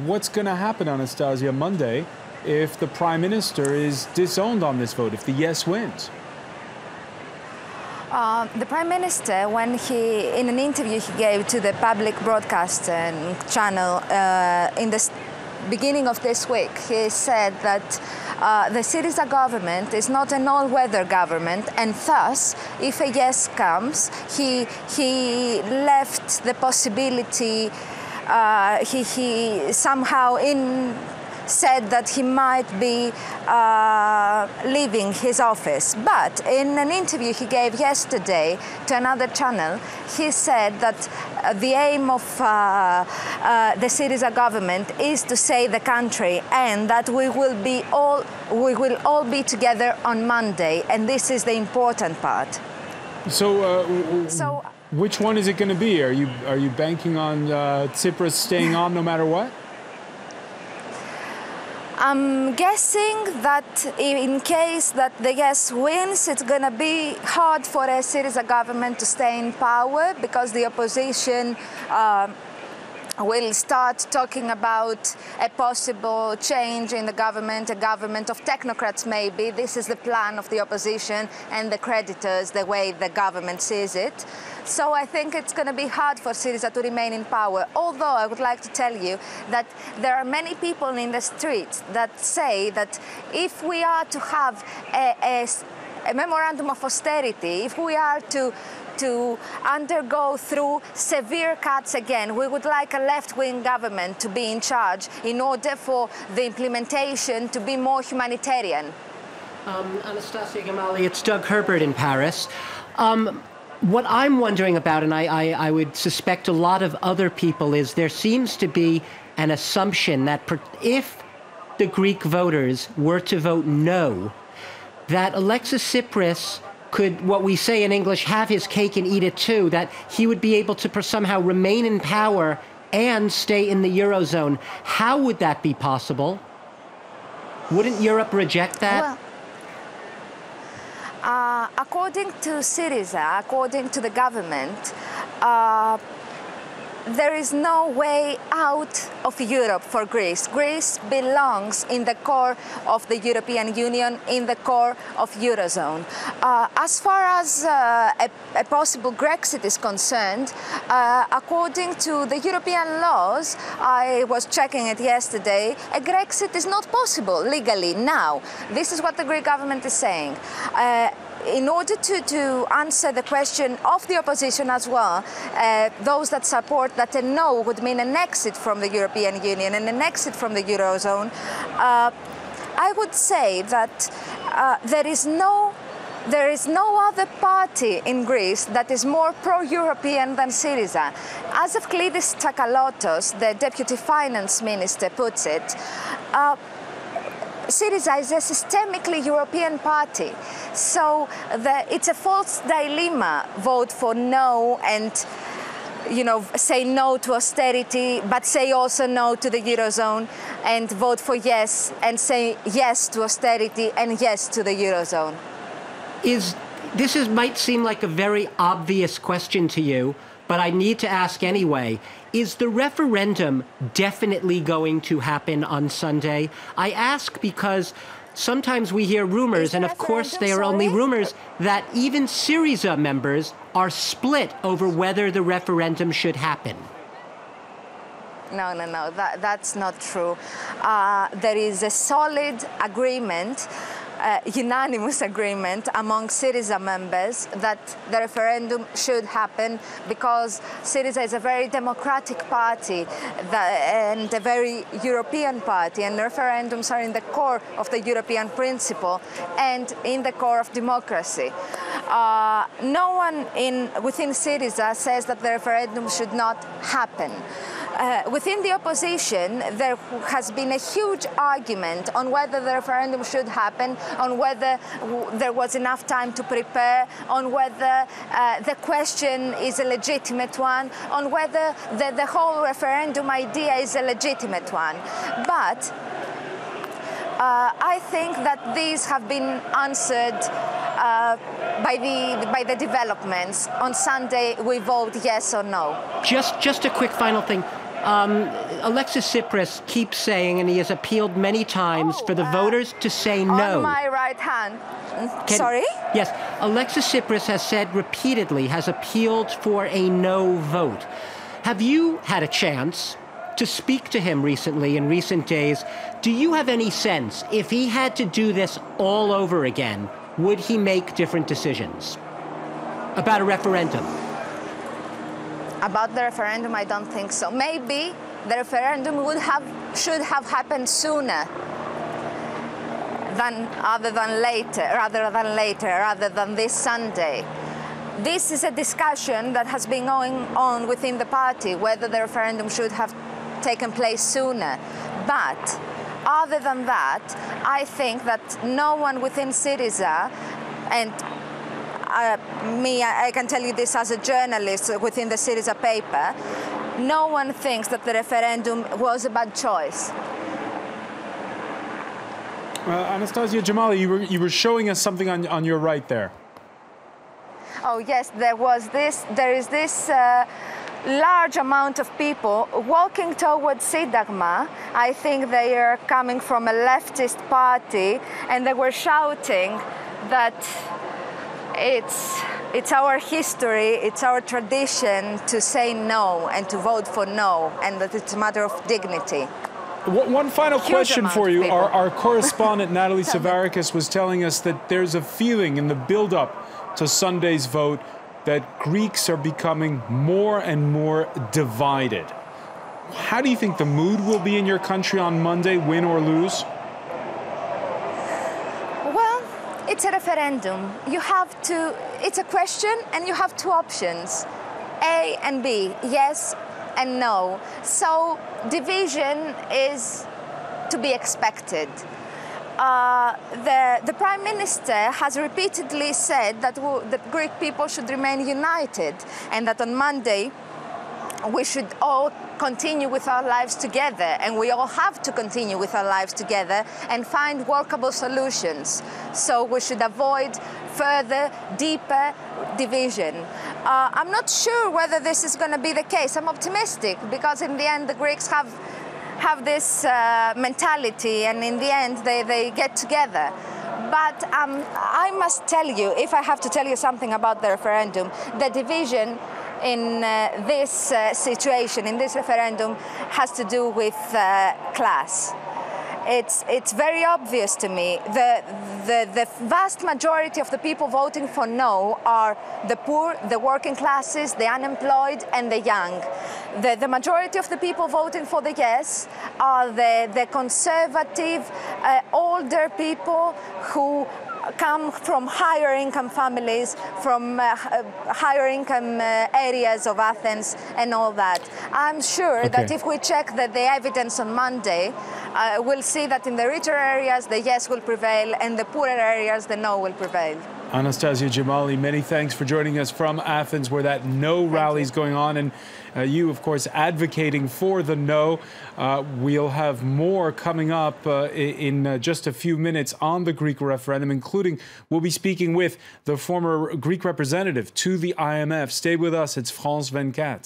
what's going to happen, Anastasia, Monday if the Prime Minister is disowned on this vote, if the yes wins? The Prime Minister, when in an interview he gave to the public broadcasting channel in the beginning of this week, he said that the Syriza government is not an all-weather government, and thus, if a yes comes, he left the possibility, he somehow said that he might be leaving his office. But in an interview he gave yesterday to another channel, he said that the aim of the Syriza government is to save the country, and that we will all be together on Monday, and this is the important part. So, which one is it going to be? Are you banking on Tsipras staying on no matter what? I'm guessing that in case that the yes wins, it's going to be hard for a Syriza government to stay in power, because the opposition will start talking about a possible change in the government, a government of technocrats maybe. This is the plan of the opposition and the creditors, the way the government sees it. So I think it's going to be hard for Syriza to remain in power. Although I would like to tell you that there are many people in the streets that say that if we are to have a memorandum of austerity, if we are to undergo through severe cuts again, we would like a left-wing government to be in charge in order for the implementation to be more humanitarian. Anastasia Giamali, it's Doug Herbert in Paris. What I'm wondering about, and I would suspect a lot of other people, is there seems to be an assumption that if the Greek voters were to vote no, that Alexis Tsipras could, what we say in English, have his cake and eat it too, that he would be able to somehow remain in power and stay in the Eurozone. How would that be possible? Wouldn't Europe reject that? Well, according to Syriza, according to the government, there is no way out of Europe for Greece. Greece belongs in the core of the European Union, in the core of Eurozone. As far as a possible Brexit is concerned, according to the European laws, I was checking it yesterday, a Brexit is not possible legally now. This is what the Greek government is saying. In order to answer the question of the opposition as well, those that support that a no would mean an exit from the European Union and an exit from the Eurozone, I would say that there is no other party in Greece that is more pro-European than Syriza. As Evklidis Tsakalotos, the Deputy Finance Minister, puts it, Syriza is a systemically European party, so it's a false dilemma, vote for no and, say no to austerity, but say also no to the Eurozone, and vote for yes and say yes to austerity and yes to the Eurozone. This might seem like a very obvious question to you, but I need to ask anyway. Is the referendum definitely going to happen on Sunday? I ask because sometimes we hear rumors, and of course they are only rumors, that even Syriza members are split over whether the referendum should happen. No, that's not true. There is a solid agreement, unanimous agreement among Syriza members that the referendum should happen, because Syriza is a very democratic party and a very European party, and referendums are in the core of the European principle and in the core of democracy. No one within Syriza says that the referendum should not happen. Within the opposition, there has been a huge argument on whether the referendum should happen, on whether there was enough time to prepare, on whether the question is a legitimate one, on whether the whole referendum idea is a legitimate one. But I think that these have been answered by the developments. On Sunday, we vote yes or no. Just a quick final thing. Alexis Tsipras keeps saying, and he has appealed many times, for the voters to say no. On my right hand. Sorry? Yes. Alexis Tsipras has said repeatedly, has appealed for a no vote. Have you had a chance to speak to him recently, in recent days? Do you have any sense, if he had to do this all over again, would he make different decisions about a referendum? About the referendum, I don't think so. Maybe the referendum should have happened sooner rather than this Sunday. This is a discussion that has been going on within the party, whether the referendum should have taken place sooner. But other than that, I think that no one within Syriza, and I can tell you this as a journalist within the Syriza paper, no one thinks that the referendum was a bad choice. Anastasia Giamali, you were showing us something on your right there. Oh yes, there is this large amount of people walking towards Syntagma. I think they are coming from a leftist party, and they were shouting that it's our history, it's our tradition to say no and to vote for no, and that it's a matter of dignity. One final question for you. Our correspondent Natalie Savarakis was telling us that there's a feeling in the build-up to Sunday's vote that Greeks are becoming more and more divided. How do you think the mood will be in your country on Monday, win or lose? Well, it's a referendum. It's a question and you have two options, A and B, yes and no. So division is to be expected. The Prime Minister has repeatedly said that the Greek people should remain united, and that on Monday we should all continue with our lives together, and we all have to continue with our lives together and find workable solutions. So we should avoid further, deeper division. I'm not sure whether this is going to be the case. I'm optimistic because in the end the Greeks have this mentality, and in the end they get together. But I must tell you, if I have to tell you something about the referendum, the division in this situation, in this referendum, has to do with class. It's very obvious to me. The vast majority of the people voting for no are the poor, the working classes, the unemployed, and the young. The majority of the people voting for the yes are the conservative, older people who come from higher income families, from higher income areas of Athens and all that. I'm sure that if we check the evidence on Monday, we'll see that in the richer areas the yes will prevail, and the poorer areas the no will prevail. Anastasia Giamali, many thanks for joining us from Athens, where that no rally is going on, and you, of course, advocating for the no. We'll have more coming up in just a few minutes on the Greek referendum, including we'll be speaking with the former Greek representative to the IMF. Stay with us. It's France 24.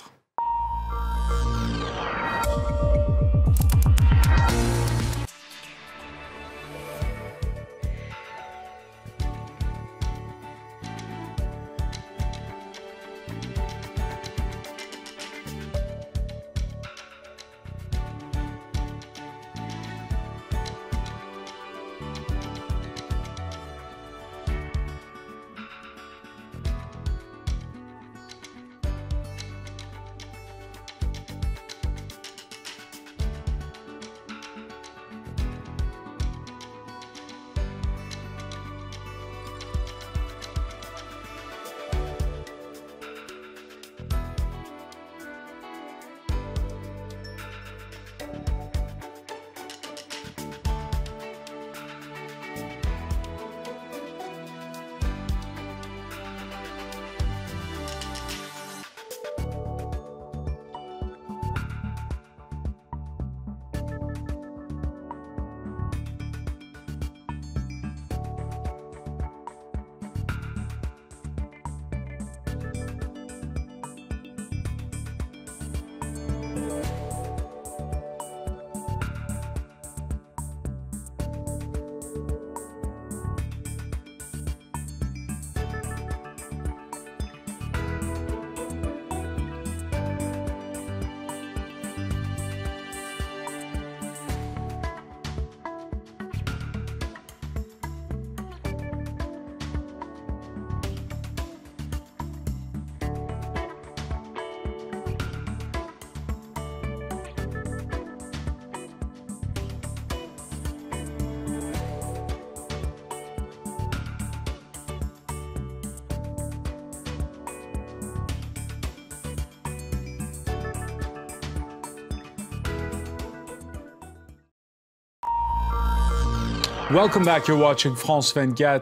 Welcome back. You're watching France 24.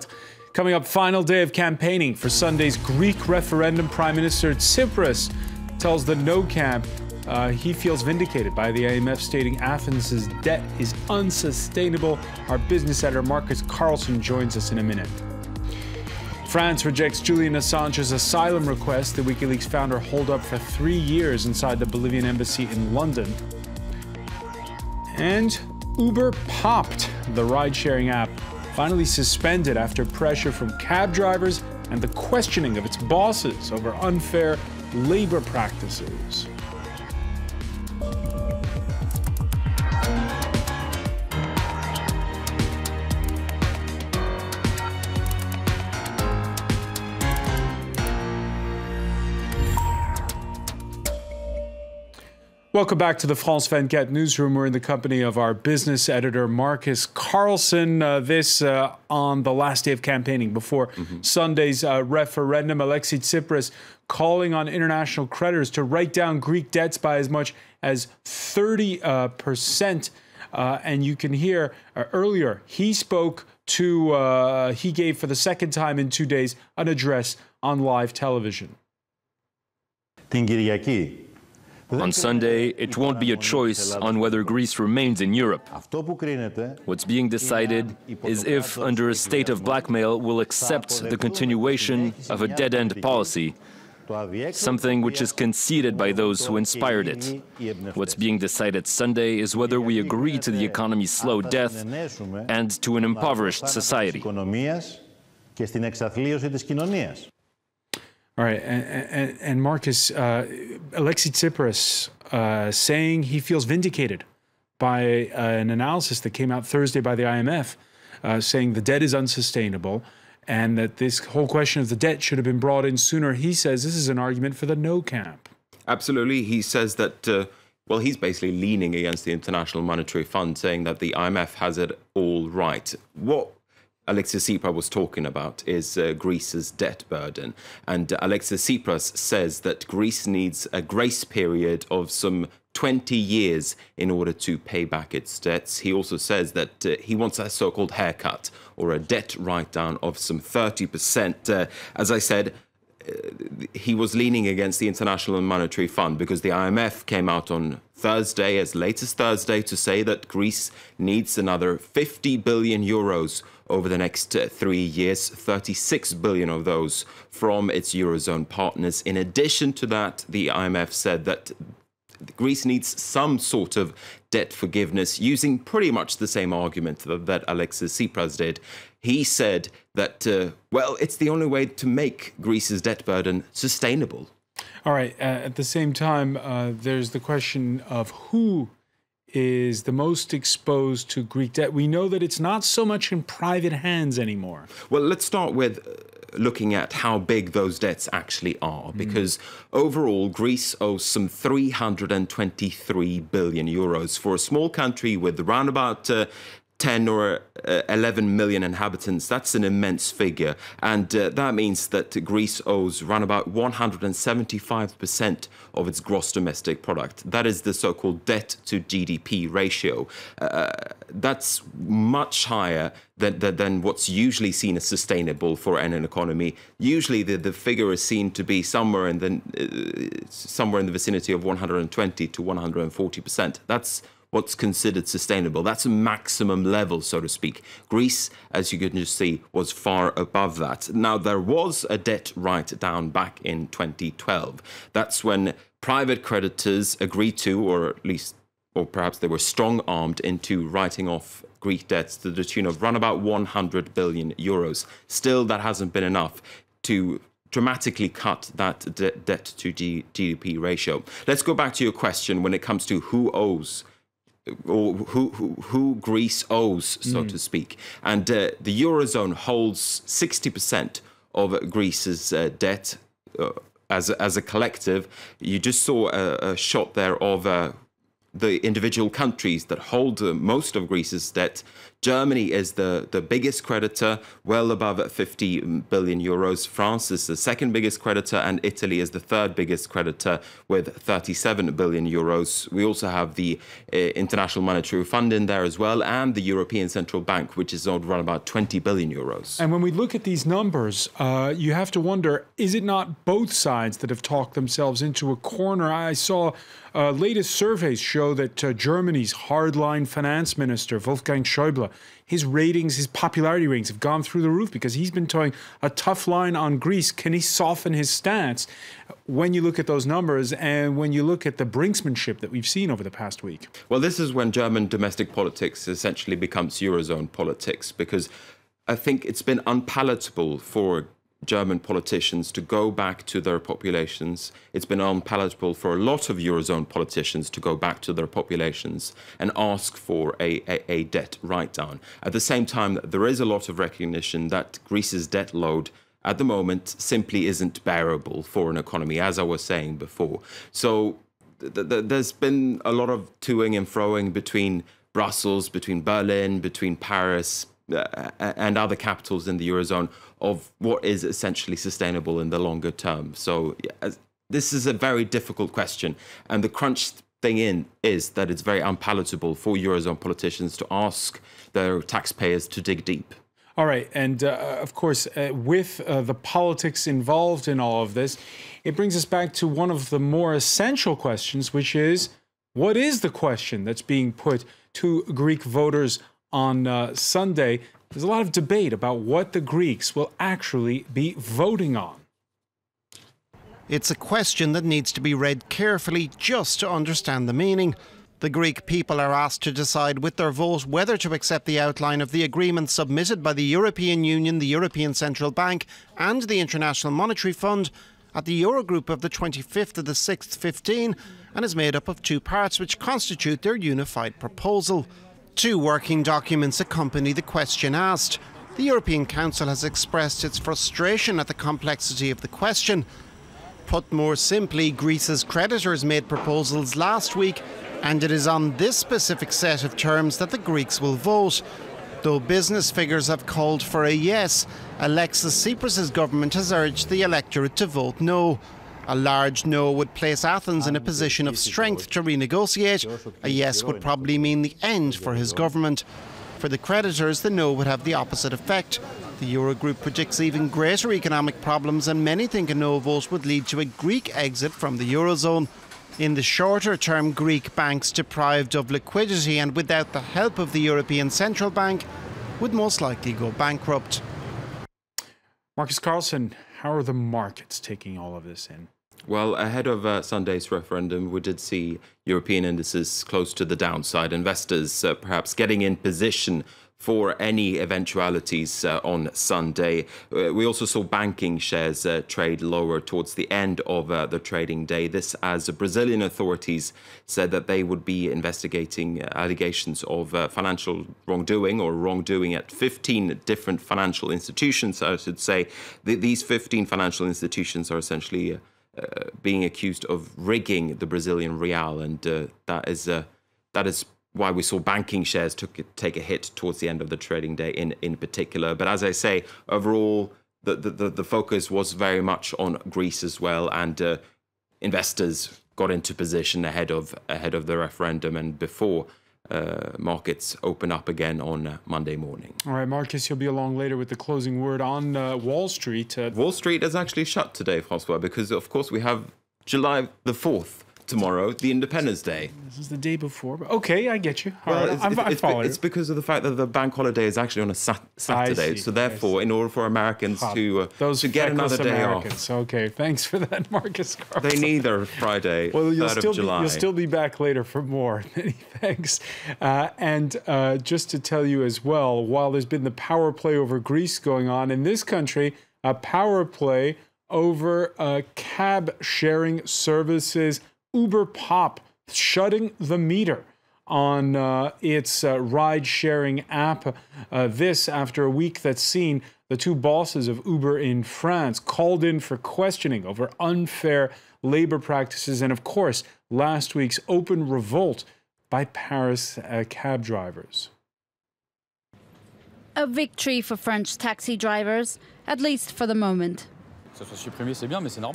Coming up, final day of campaigning for Sunday's Greek referendum. Prime Minister Tsipras tells the no camp he feels vindicated by the IMF, stating Athens' debt is unsustainable. Our business editor Marcus Carlson joins us in a minute. France rejects Julian Assange's asylum request. The WikiLeaks founder holed up for 3 years inside the Bolivian embassy in London. And Uber popped. The ride-sharing app finally suspended after pressure from cab drivers and the questioning of its bosses over unfair labor practices. Welcome back to the France 24 newsroom. We're in the company of our business editor, Marcus Carlson. This on the last day of campaigning before Sunday's referendum. Alexis Tsipras calling on international creditors to write down Greek debts by as much as 30%. And you can hear earlier, he spoke to, he gave for the second time in 2 days an address on live television. On Sunday, it won't be a choice on whether Greece remains in Europe. What's being decided is if, under a state of blackmail, we'll accept the continuation of a dead-end policy, something which is conceded by those who inspired it. What's being decided Sunday is whether we agree to the economy's slow death and to an impoverished society. All right, and Marcus, Alexis Tsipras saying he feels vindicated by an analysis that came out Thursday by the IMF, saying the debt is unsustainable and that this whole question of the debt should have been brought in sooner. He says this is an argument for the no camp. Absolutely. He says that, well, he's basically leaning against the International Monetary Fund, saying that the IMF has it all right. What Alexis Tsipras was talking about is Greece's debt burden. And Alexis Tsipras says that Greece needs a grace period of some 20 years in order to pay back its debts. He also says that he wants a so-called haircut or a debt write-down of some 30%. As I said, he was leaning against the International Monetary Fund because the IMF came out on Thursday, as late as Thursday, to say that Greece needs another 50 billion euros over the next 3 years, 36 billion of those from its Eurozone partners. In addition to that, the IMF said that Greece needs some sort of debt forgiveness, using pretty much the same argument that Alexis Tsipras did. He said that, well, it's the only way to make Greece's debt burden sustainable. All right. At the same time, there's the question of who is the most exposed to Greek debt. We know that it's not so much in private hands anymore. Well, let's start with looking at how big those debts actually are, because overall, Greece owes some 323 billion euros. For a small country with around about 10 or 11 million inhabitants, that's an immense figure. And that means that Greece owes around about 175% of its gross domestic product. That is the so-called debt to GDP ratio. That's much higher than what's usually seen as sustainable for an economy. Usually the figure is seen to be somewhere in the vicinity of 120 to 140%. That's what's considered sustainable. That's a maximum level, so to speak. Greece, as you can just see, was far above that. Now, there was a debt write-down back in 2012. That's when private creditors agreed to, or at least, or perhaps they were strong-armed into writing off Greek debts to the tune of around about 100 billion euros. Still, that hasn't been enough to dramatically cut that debt to GDP ratio. Let's go back to your question when it comes to who owes, or who Greece owes, so to speak. And the Eurozone holds 60% of Greece's debt as a collective. You just saw a shot there of the individual countries that hold most of Greece's debt, Germany is the biggest creditor, well above 50 billion euros. France is the second biggest creditor, and Italy is the third biggest creditor with 37 billion euros. We also have the International Monetary Fund in there as well, and the European Central Bank, which is around about 20 billion euros. And when we look at these numbers, you have to wonder, is it not both sides that have talked themselves into a corner? I saw latest surveys show that Germany's hardline finance minister, Wolfgang Schäuble, his ratings, his popularity ratings have gone through the roof because he's been towing a tough line on Greece. Can he soften his stance when you look at those numbers and when you look at the brinksmanship that we've seen over the past week? Well, this is when German domestic politics essentially becomes Eurozone politics, because I think it's been unpalatable for German politicians to go back to their populations. It's been unpalatable for a lot of Eurozone politicians to go back to their populations and ask for a debt write-down. At the same time, there is a lot of recognition that Greece's debt load at the moment simply isn't bearable for an economy, as I was saying before. So there's been a lot of toing and froing between Brussels, between Berlin, between Paris, and other capitals in the Eurozone of what is essentially sustainable in the longer term. So this is a very difficult question. And the crunch thing is that it's very unpalatable for Eurozone politicians to ask their taxpayers to dig deep. All right. And of course, with the politics involved in all of this, it brings us back to one of the more essential questions, which is, what is the question that's being put to Greek voters on Sunday? There's a lot of debate about what the Greeks will actually be voting on. It's a question that needs to be read carefully just to understand the meaning. The Greek people are asked to decide with their vote whether to accept the outline of the agreement submitted by the European Union, the European Central Bank and the International Monetary Fund at the Eurogroup of the 25th of the 6th 15, and is made up of two parts which constitute their unified proposal. Two working documents accompany the question asked. The European Council has expressed its frustration at the complexity of the question. Put more simply, Greece's creditors made proposals last week, and it is on this specific set of terms that the Greeks will vote. Though business figures have called for a yes, Alexis Tsipras's government has urged the electorate to vote no. A large no would place Athens in a position of strength to renegotiate. A yes would probably mean the end for his government. For the creditors, the no would have the opposite effect. The Eurogroup predicts even greater economic problems, and many think a no vote would lead to a Greek exit from the Eurozone. In the shorter term, Greek banks deprived of liquidity and without the help of the European Central Bank would most likely go bankrupt. Marcus Carlson, how are the markets taking all of this in? Well, ahead of Sunday's referendum, we did see European indices close to the downside. Investors perhaps getting in position for any eventualities on Sunday. We also saw banking shares trade lower towards the end of the trading day. This as Brazilian authorities said that they would be investigating allegations of financial wrongdoing or wrongdoing at 15 different financial institutions. I should say these 15 financial institutions are essentially being accused of rigging the Brazilian real, and that is why we saw banking shares take a hit towards the end of the trading day in particular. But as I say, overall, the focus was very much on Greece as well, and investors got into position ahead of the referendum and before markets open up again on Monday morning. All right, Marcus, you'll be along later with the closing word on Wall Street. Wall Street is actually shut today, François, because of course we have July the 4th. Tomorrow, the Independence Day. This is the day before. Okay, I get you. Well, it's because of the fact that the bank holiday is actually on a Saturday. So therefore, in order for Americans to get another day off. Okay, thanks for that, Marcus Carlson. They need their Friday, well, 3rd of July. You'll still be back later for more. Many thanks. And just to tell you as well, while there's been the power play over Greece going on, in this country, a power play over cab sharing services, Uber Pop shutting the meter on its ride-sharing app. This after a week that's seen the two bosses of Uber in France called in for questioning over unfair labor practices, and of course, last week's open revolt by Paris cab drivers. A victory for French taxi drivers, at least for the moment.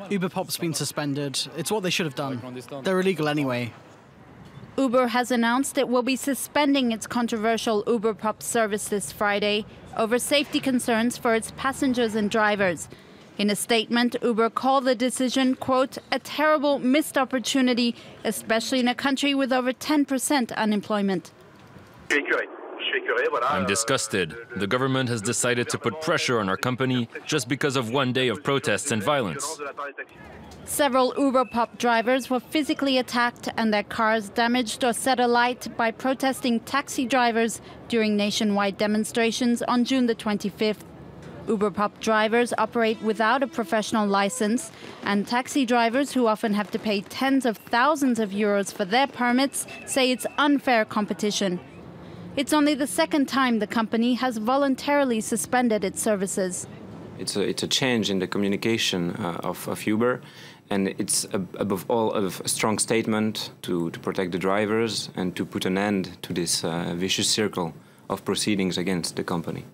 Uber-Pop's been suspended. It's what they should have done. They're illegal anyway. Uber has announced it will be suspending its controversial Uber-Pop service this Friday over safety concerns for its passengers and drivers. In a statement, Uber called the decision, quote, a terrible missed opportunity, especially in a country with over 10% unemployment. I'm disgusted. The government has decided to put pressure on our company just because of one day of protests and violence. Several Uber-Pop drivers were physically attacked and their cars damaged or set alight by protesting taxi drivers during nationwide demonstrations on June the 25th. Uber-Pop drivers operate without a professional license, and taxi drivers, who often have to pay tens of thousands of euros for their permits, say it's unfair competition. It's only the second time the company has voluntarily suspended its services. It's a change in the communication of Uber, and it's above all a strong statement to protect the drivers and to put an end to this vicious circle of proceedings against the company.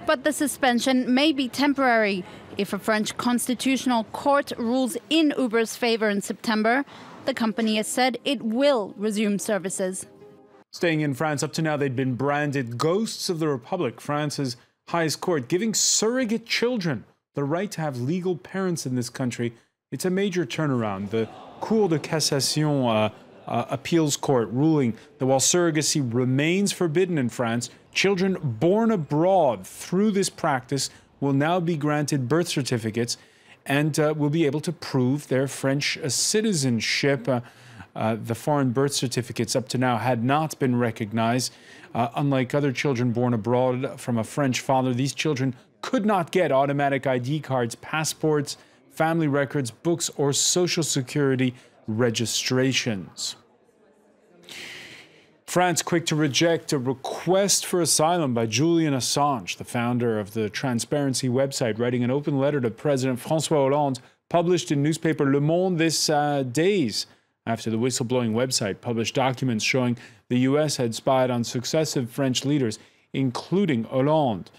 But the suspension may be temporary. If a French constitutional court rules in Uber's favor in September, the company has said it will resume services. Staying in France, up to now they'd been branded ghosts of the Republic, France's highest court, giving surrogate children the right to have legal parents in this country. It's a major turnaround. The Cour de Cassation appeals court ruling that while surrogacy remains forbidden in France, children born abroad through this practice will now be granted birth certificates and will be able to prove their French citizenship. The foreign birth certificates up to now had not been recognized. Unlike other children born abroad from a French father, these children could not get automatic ID cards, passports, family records, books, or social security registrations. France quick to reject a request for asylum by Julian Assange, the founder of the transparency website, writing an open letter to President François Hollande, published in newspaper Le Monde this days after the whistleblowing website published documents showing the U.S. had spied on successive French leaders, including Hollande.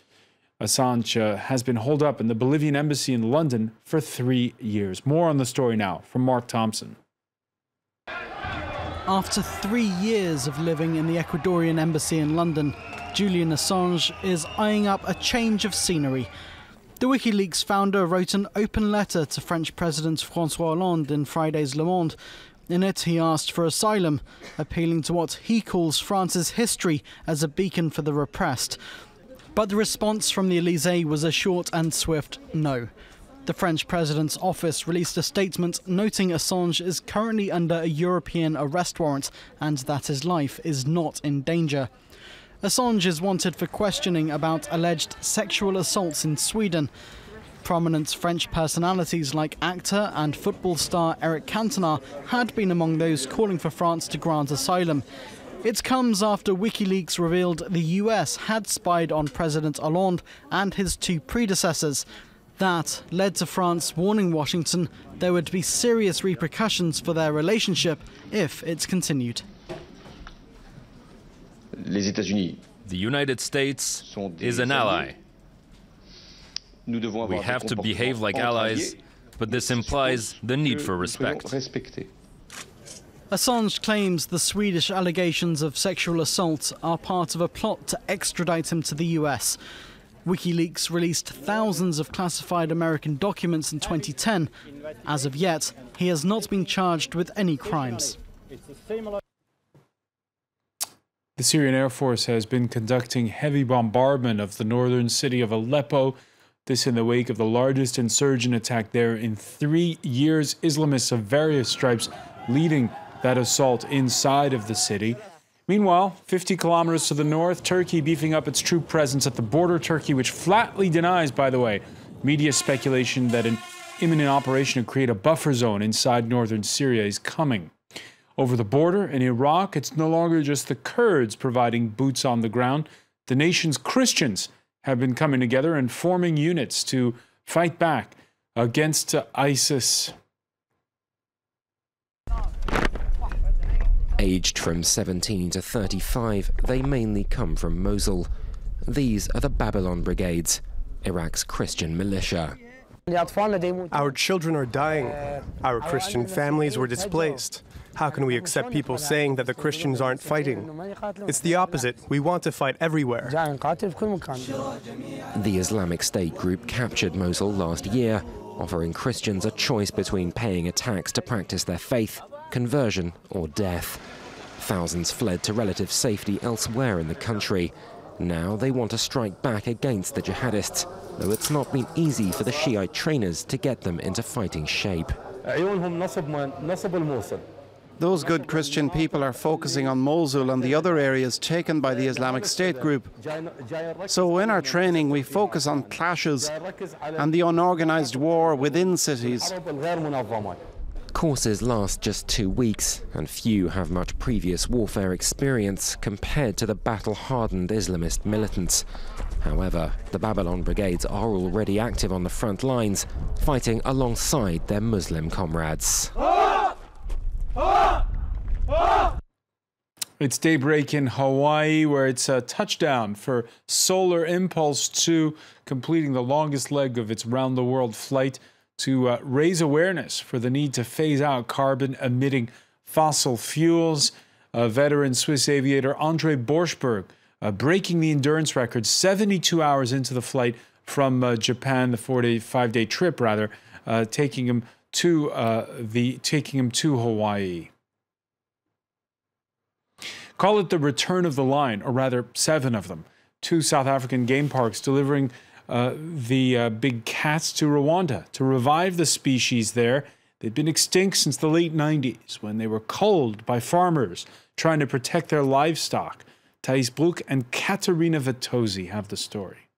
Assange has been holed up in the Bolivian embassy in London for 3 years. More on the story now from Mark Thompson. After 3 years of living in the Ecuadorian embassy in London, Julian Assange is eyeing up a change of scenery. The WikiLeaks founder wrote an open letter to French President François Hollande in Friday's Le Monde. In it, he asked for asylum, appealing to what he calls France's history as a beacon for the repressed. But the response from the Élysée was a short and swift no. The French president's office released a statement noting Assange is currently under a European arrest warrant and that his life is not in danger. Assange is wanted for questioning about alleged sexual assaults in Sweden. Prominent French personalities like actor and football star Eric Cantona had been among those calling for France to grant asylum. It comes after WikiLeaks revealed the US had spied on President Hollande and his two predecessors. That led to France warning Washington there would be serious repercussions for their relationship if it continued. The United States is an ally. We have to behave like allies, but this implies the need for respect. Assange claims the Swedish allegations of sexual assault are part of a plot to extradite him to the US. WikiLeaks released thousands of classified American documents in 2010. As of yet, he has not been charged with any crimes. The Syrian Air Force has been conducting heavy bombardment of the northern city of Aleppo. This in the wake of the largest insurgent attack there in 3 years. Islamists of various stripes leading that assault inside of the city. Meanwhile, 50 kilometers to the north, Turkey beefing up its troop presence at the border. Turkey, which flatly denies, by the way, media speculation that an imminent operation to create a buffer zone inside northern Syria is coming. Over the border in Iraq, it's no longer just the Kurds providing boots on the ground. The nation's Christians have been coming together and forming units to fight back against ISIS. Aged from 17 to 35, they mainly come from Mosul. These are the Babylon Brigades, Iraq's Christian militia. Our children are dying. Our Christian families were displaced. How can we accept people saying that the Christians aren't fighting? It's the opposite. We want to fight everywhere. The Islamic State group captured Mosul last year, offering Christians a choice between paying a tax to practice their faith, conversion, or death. Thousands fled to relative safety elsewhere in the country. Now they want to strike back against the jihadists, though it's not been easy for the Shiite trainers to get them into fighting shape. Those good Christian people are focusing on Mosul and the other areas taken by the Islamic State group. So in our training we focus on clashes and the unorganized war within cities. Courses last just 2 weeks, and few have much previous warfare experience compared to the battle-hardened Islamist militants. However, the Babylon Brigades are already active on the front lines, fighting alongside their Muslim comrades. It's daybreak in Hawaii, where it's a touchdown for Solar Impulse 2, completing the longest leg of its round-the-world flight to raise awareness for the need to phase out carbon-emitting fossil fuels. Veteran Swiss aviator Andre Borschberg breaking the endurance record 72 hours into the flight from Japan, the 5-day trip rather, taking him to Hawaii. Call it the return of the lion, or rather 7 of them. 2 South African game parks delivering the big cats to Rwanda to revive the species there. They'd been extinct since the late 90s when they were culled by farmers trying to protect their livestock. Thais Broek and Katerina Vitozzi have the story.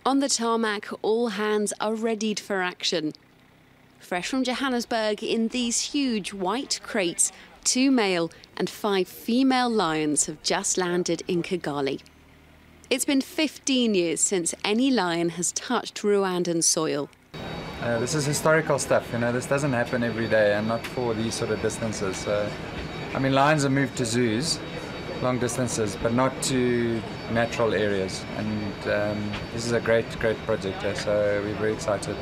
On the tarmac, all hands are readied for action. Fresh from Johannesburg in these huge white crates, 2 male and 5 female lions have just landed in Kigali. It's been 15 years since any lion has touched Rwandan soil. This is historical stuff, you know, this doesn't happen every day, and not for these sort of distances. I mean, lions are moved to zoos, long distances, but not to natural areas. And this is a great project here, so we're very excited.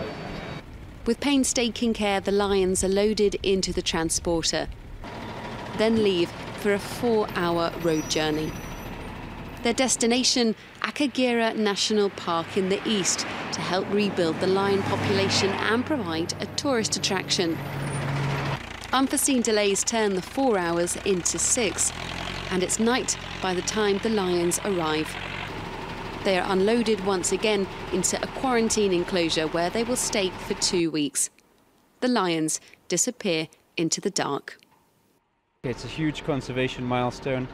With painstaking care, the lions are loaded into the transporter, then leave for a 4-hour road journey. Their destination, Akagera National Park in the east, to help rebuild the lion population and provide a tourist attraction. Unforeseen delays turn the 4 hours into 6, and it's night by the time the lions arrive. They are unloaded once again into a quarantine enclosure where they will stay for 2 weeks. The lions disappear into the dark. It's a huge conservation milestone.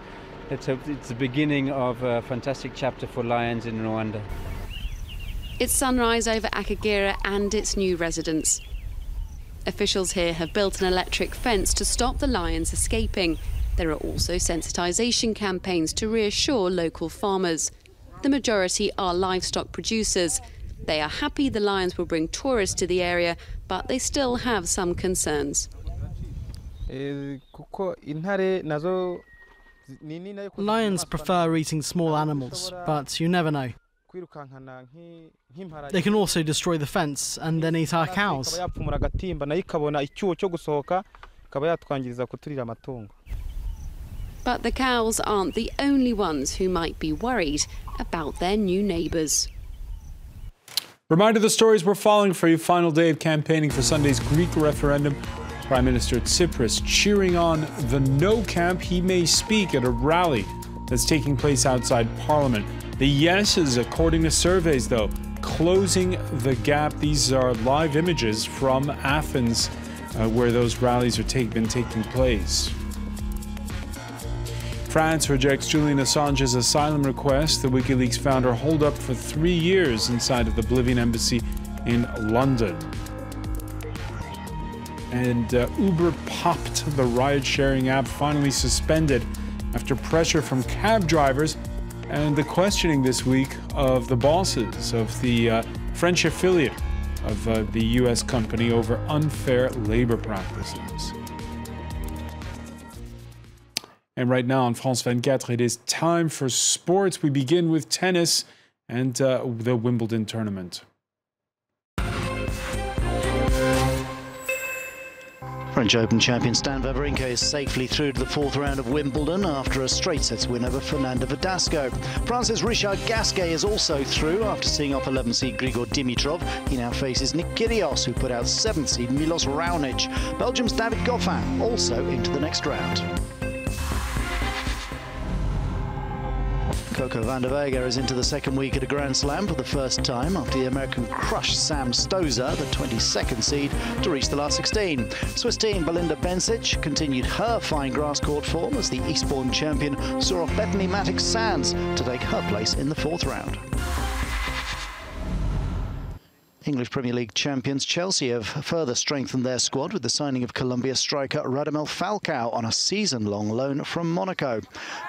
It's the beginning of a fantastic chapter for lions in Rwanda. It's sunrise over Akagera and its new residents. Officials here have built an electric fence to stop the lions escaping. There are also sensitisation campaigns to reassure local farmers. The majority are livestock producers. They are happy the lions will bring tourists to the area, but they still have some concerns. Lions prefer eating small animals, but you never know. They can also destroy the fence and then eat our cows. But the cows aren't the only ones who might be worried about their new neighbours. Reminder, the stories we're following for you. Final day of campaigning for Sunday's Greek referendum. Prime Minister Tsipras cheering on the no camp. He may speak at a rally that's taking place outside Parliament. The yeses, according to surveys, though, closing the gap. These are live images from Athens, where those rallies have been taking place. France rejects Julian Assange's asylum request. The WikiLeaks founder holed up for 3 years inside of the Bolivian embassy in London. And Uber popped, the ride-sharing app, finally suspended after pressure from cab drivers and the questioning this week of the bosses of the French affiliate of the U.S. company over unfair labor practices. And right now on France 24, it is time for sports. We begin with tennis and the Wimbledon tournament. French Open champion Stan Wawrinka is safely through to the fourth round of Wimbledon after a straight sets win over Fernando Verdasco. France's Richard Gasquet is also through after seeing off 11th seed Grigor Dimitrov. He now faces Nick Kyrgios, who put out 7th seed Milos Raonic. Belgium's David Goffin also into the next round. Coco van der Vega is into the second week at a Grand Slam for the first time after the American crushed Sam Stosur, the 22nd seed, to reach the last 16. Swiss team Belinda Bencic continued her fine grass court form as the Eastbourne champion saw off Bethany Mattek-Sands to take her place in the fourth round. English Premier League champions Chelsea have further strengthened their squad with the signing of Colombia striker Radamel Falcao on a season-long loan from Monaco.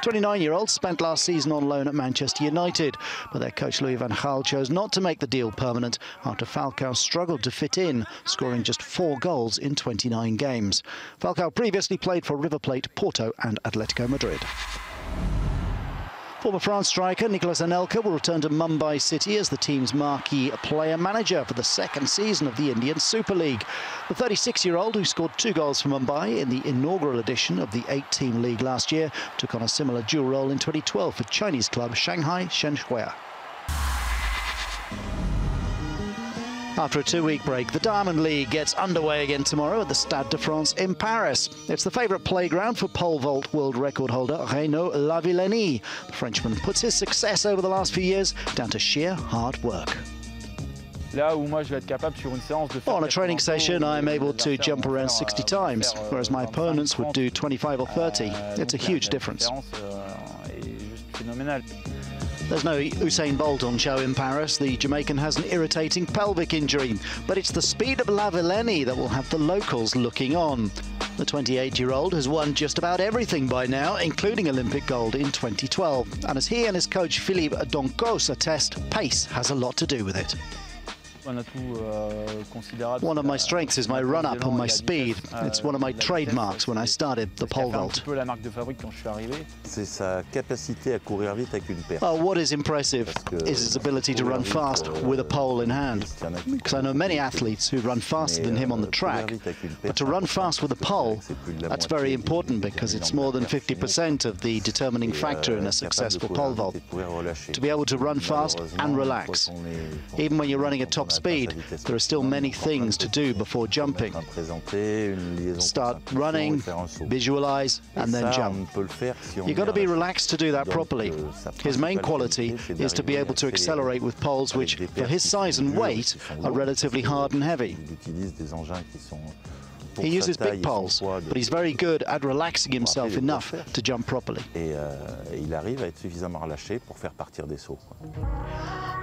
29-year-old spent last season on loan at Manchester United, but their coach Louis van Gaal chose not to make the deal permanent after Falcao struggled to fit in, scoring just 4 goals in 29 games. Falcao previously played for River Plate, Porto and Atletico Madrid. Former France striker Nicolas Anelka will return to Mumbai City as the team's marquee player-manager for the second season of the Indian Super League. The 36-year-old, who scored 2 goals for Mumbai in the inaugural edition of the 8-team league last year, took on a similar dual role in 2012 for Chinese club Shanghai Shenhua. After a 2-week break, the Diamond League gets underway again tomorrow at the Stade de France in Paris. It's the favourite playground for pole vault world record holder Renaud Lavillenie. The Frenchman puts his success over the last few years down to sheer hard work. On a training session, I'm able to jump around 60 times, whereas my opponents would do 25 or 30. It's a huge difference. There's no Usain Bolt on show in Paris. The Jamaican has an irritating pelvic injury, but it's the speed of Lavillenie that will have the locals looking on. The 28-year-old has won just about everything by now, including Olympic gold in 2012. And as he and his coach Philippe Doncos attest, pace has a lot to do with it. One of my strengths is my run-up on my speed. It's one of my trademarks when I started the pole vault. What is impressive is his ability to run fast with a pole in hand. Because I know many athletes who run faster than him on the track, but to run fast with a pole, that's very important because it's more than 50% of the determining factor in a successful pole vault. To be able to run fast and relax. Even when you're running at top speed, there are still many things to do before jumping. Start running, visualize, and then jump. You've got to be relaxed to do that properly. His main quality is to be able to accelerate with poles which, for his size and weight, are relatively hard and heavy. He uses big poles, but he's very good at relaxing himself enough to jump properly.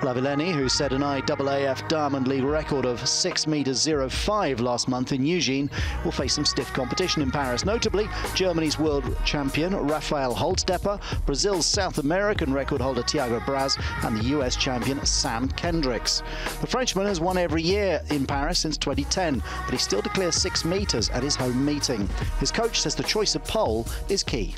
Lavillenie, who set an IAAF Diamond League record of 6 meters 05 last month in Eugene, will face some stiff competition in Paris, notably Germany's world champion Rafael Holzdeppe, Brazil's South American record holder Thiago Braz, and the US champion Sam Kendricks. The Frenchman has won every year in Paris since 2010, but he still declares 6 meters at his home meeting. His coach says the choice of pole is key.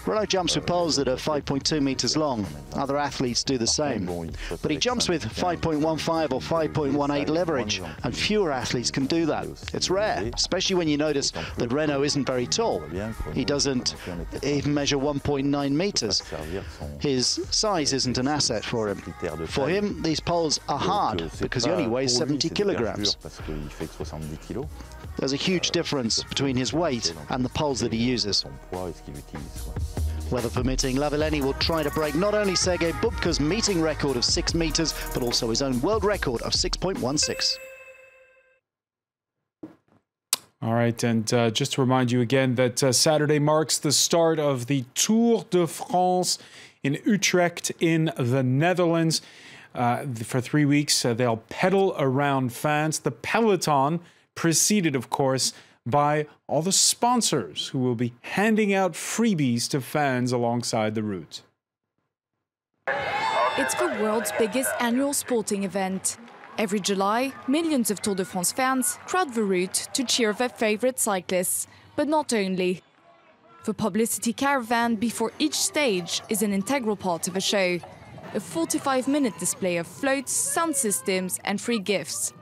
Renaud jumps with poles that are 5.2 meters long. Other athletes do the same. But he jumps with 5.15 or 5.18 leverage, and fewer athletes can do that. It's rare, especially when you notice that Renaud isn't very tall. He doesn't even measure 1.9 meters. His size isn't an asset for him. For him, these poles are hard because he only weighs 70 kilograms. There's a huge difference between his weight and the poles that he uses. Weather permitting, Lavillenie will try to break not only Sergei Bubka's meeting record of 6 meters, but also his own world record of 6.16. All right, and just to remind you again that Saturday marks the start of the Tour de France in Utrecht in the Netherlands. For 3 weeks, they'll pedal around fans. The peloton preceded, of course, by all the sponsors who will be handing out freebies to fans alongside the route. It's the world's biggest annual sporting event. Every July, millions of Tour de France fans crowd the route to cheer their favorite cyclists. but not only. The publicity caravan before each stage is an integral part of a show. A 45-minute display of floats, sound systems and free gifts.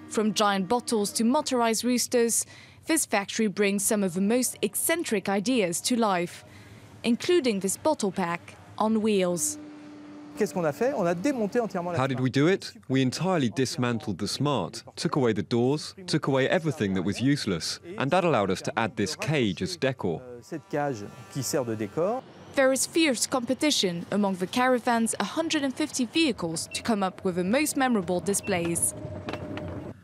From giant bottles to motorized roosters, this factory brings some of the most eccentric ideas to life, including this bottle pack on wheels. How did we do it? We entirely dismantled the smart, took away the doors, took away everything that was useless, and that allowed us to add this cage as decor. There is fierce competition among the caravan's 150 vehicles to come up with the most memorable displays.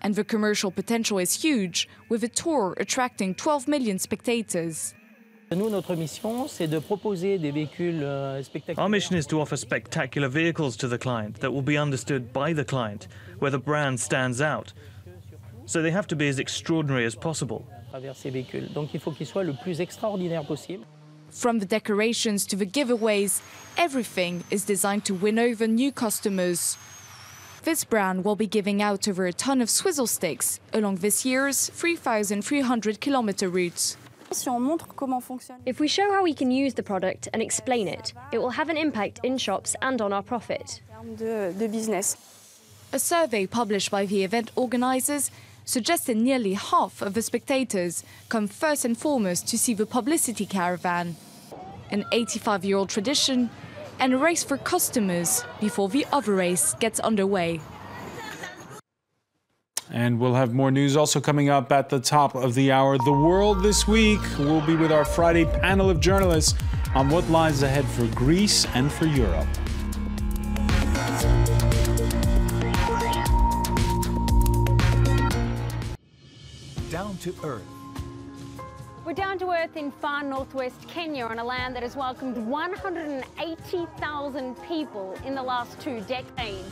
And the commercial potential is huge, with the tour attracting 12 million spectators. Our mission is to offer spectacular vehicles to the client that will be understood by the client, where the brand stands out. So they have to be as extraordinary as possible. From the decorations to the giveaways, everything is designed to win over new customers. This brand will be giving out over a ton of swizzle sticks along this year's 3,300-kilometer route. If we show how we can use the product and explain it, it will have an impact in shops and on our profit. A survey published by the event organisers suggested nearly half of the spectators come first and foremost to see the publicity caravan, an 85-year-old tradition, and a race for customers before the other race gets underway. And we'll have more news also coming up at the top of the hour. The World This Week will be with our Friday panel of journalists on what lies ahead for Greece and for Europe. Down to Earth. We're down to earth in far northwest Kenya on a land that has welcomed 180,000 people in the last 2 decades.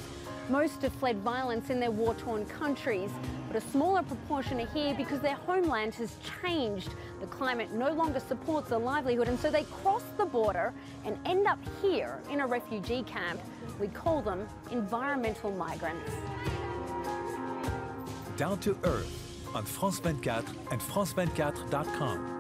Most have fled violence in their war-torn countries, but a smaller proportion are here because their homeland has changed. The climate no longer supports their livelihood, and so they cross the border and end up here in a refugee camp. We call them environmental migrants. Down to Earth on France 24 and France24.com.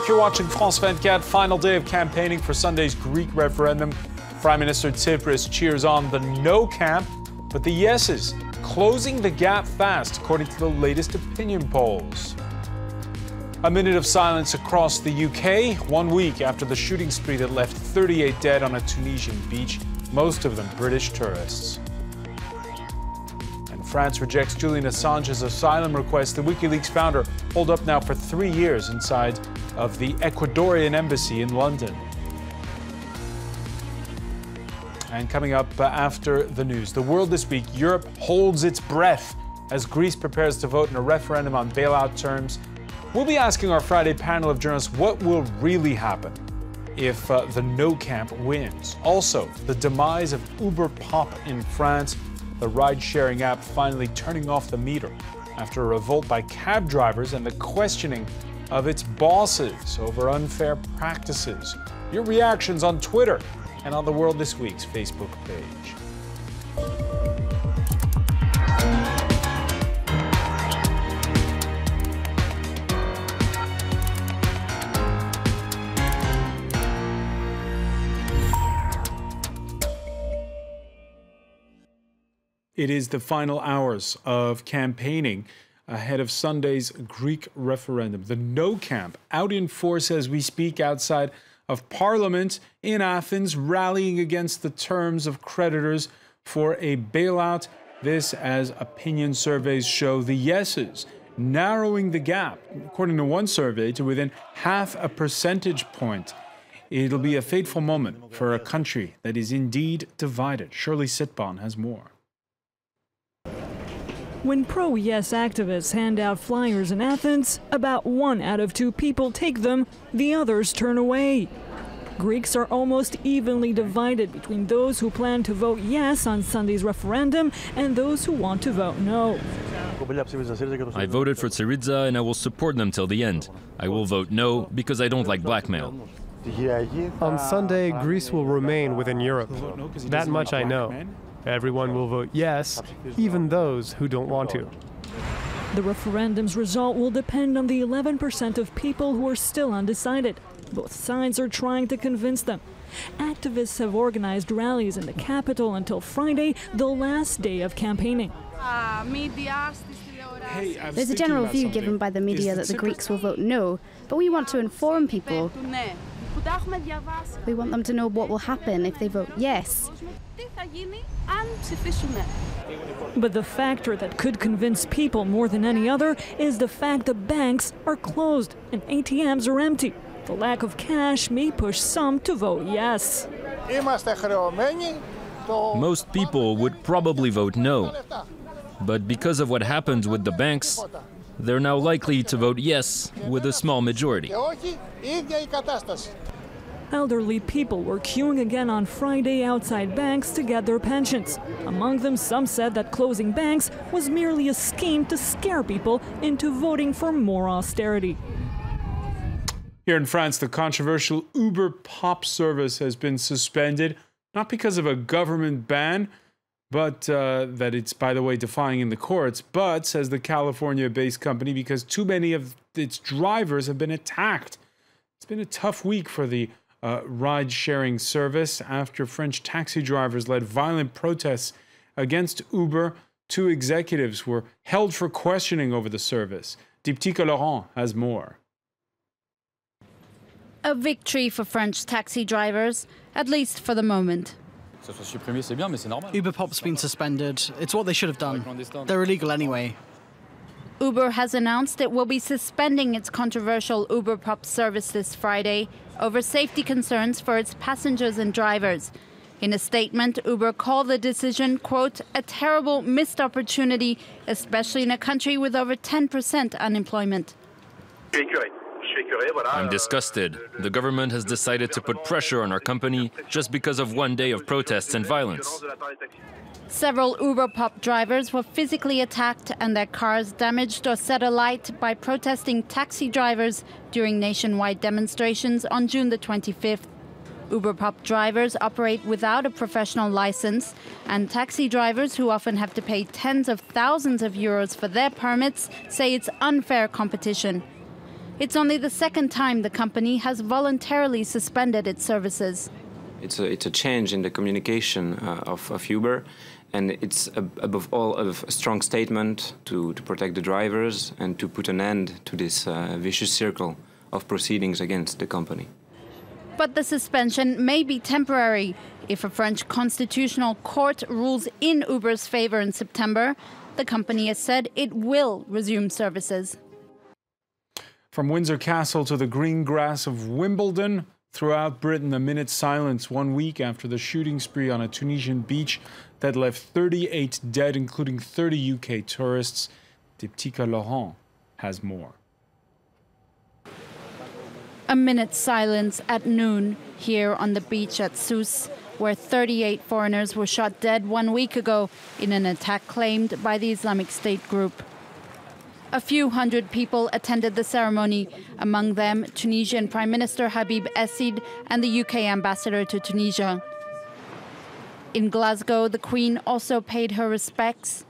You're watching France 24, final day of campaigning for Sunday's Greek referendum. Prime Minister Tsipras cheers on the no camp, but the yeses closing the gap fast, according to the latest opinion polls. A minute of silence across the UK, 1 week after the shooting spree that left 38 dead on a Tunisian beach, most of them British tourists. And France rejects Julian Assange's asylum request. The WikiLeaks founder holed up now for 3 years inside of the Ecuadorian embassy in London. And coming up after the news, the world this week, Europe holds its breath as Greece prepares to vote in a referendum on bailout terms. We'll be asking our Friday panel of journalists what will really happen if the no camp wins. Also, the demise of Uber Pop in France, the ride-sharing app finally turning off the meter after a revolt by cab drivers and the questioning of its bosses over unfair practices. Your reactions on Twitter and on the World This Week's Facebook page. It is the final hours of campaigning ahead of Sunday's Greek referendum. The no camp out in force as we speak outside of Parliament in Athens, rallying against the terms of creditors for a bailout. This, as opinion surveys show, the yeses narrowing the gap, according to one survey, to within half a percentage point. It'll be a fateful moment for a country that is indeed divided. Shirley Sitbon has more. When pro-yes activists hand out flyers in Athens, about 1 out of 2 people take them, the others turn away. Greeks are almost evenly divided between those who plan to vote yes on Sunday's referendum and those who want to vote no. I voted for Syriza and I will support them till the end. I will vote no because I don't like blackmail. On Sunday, Greece will remain within Europe. That much I know. Everyone will vote yes, even those who don't want to. The referendum's result will depend on the 11% of people who are still undecided. Both sides are trying to convince them. Activists have organized rallies in the capital until Friday, the last day of campaigning. There's a general view given by the media that the Greeks will vote no, but we want to inform people. We want them to know what will happen if they vote yes. But the factor that could convince people more than any other is the fact that banks are closed and ATMs are empty. The lack of cash may push some to vote yes. Most people would probably vote no. But because of what happened with the banks, they're now likely to vote yes with a small majority. Elderly people were queuing again on Friday outside banks to get their pensions. Among them, some said that closing banks was merely a scheme to scare people into voting for more austerity. Here in France, the controversial Uber Pop service has been suspended, not because of a government ban, but that it's, by the way, defying in the courts, but, says the California-based company, because too many of its drivers have been attacked. It's been a tough week for the ride-sharing service after French taxi drivers led violent protests against Uber. 2 executives were held for questioning over the service. Diptyque Laurent has more. A victory for French taxi drivers, at least for the moment. Uber Pop's been suspended. It's what they should have done. They're illegal anyway. Uber has announced it will be suspending its controversial Uber Pop service this Friday over safety concerns for its passengers and drivers. In a statement, Uber called the decision, quote, a terrible missed opportunity, especially in a country with over 10% unemployment. I'm disgusted. The government has decided to put pressure on our company just because of 1 day of protests and violence. Several Uber Pop drivers were physically attacked and their cars damaged or set alight by protesting taxi drivers during nationwide demonstrations on June the 25th. Uber Pop drivers operate without a professional license, and taxi drivers, who often have to pay tens of thousands of euros for their permits, say it's unfair competition. It's only the second time the company has voluntarily suspended its services. It's a change in the communication of Uber, and it's above all a strong statement to protect the drivers and to put an end to this vicious circle of proceedings against the company. But the suspension may be temporary. If a French constitutional court rules in Uber's favor in September, the company has said it will resume services. From Windsor Castle to the green grass of Wimbledon, throughout Britain, a minute's silence 1 week after the shooting spree on a Tunisian beach that left 38 dead, including 30 UK tourists. Diptyka Laurent has more. A minute's silence at noon here on the beach at Sousse, where 38 foreigners were shot dead 1 week ago in an attack claimed by the Islamic State group. A few hundred people attended the ceremony, among them Tunisian Prime Minister Habib Essid and the UK ambassador to Tunisia. In Glasgow, the Queen also paid her respects.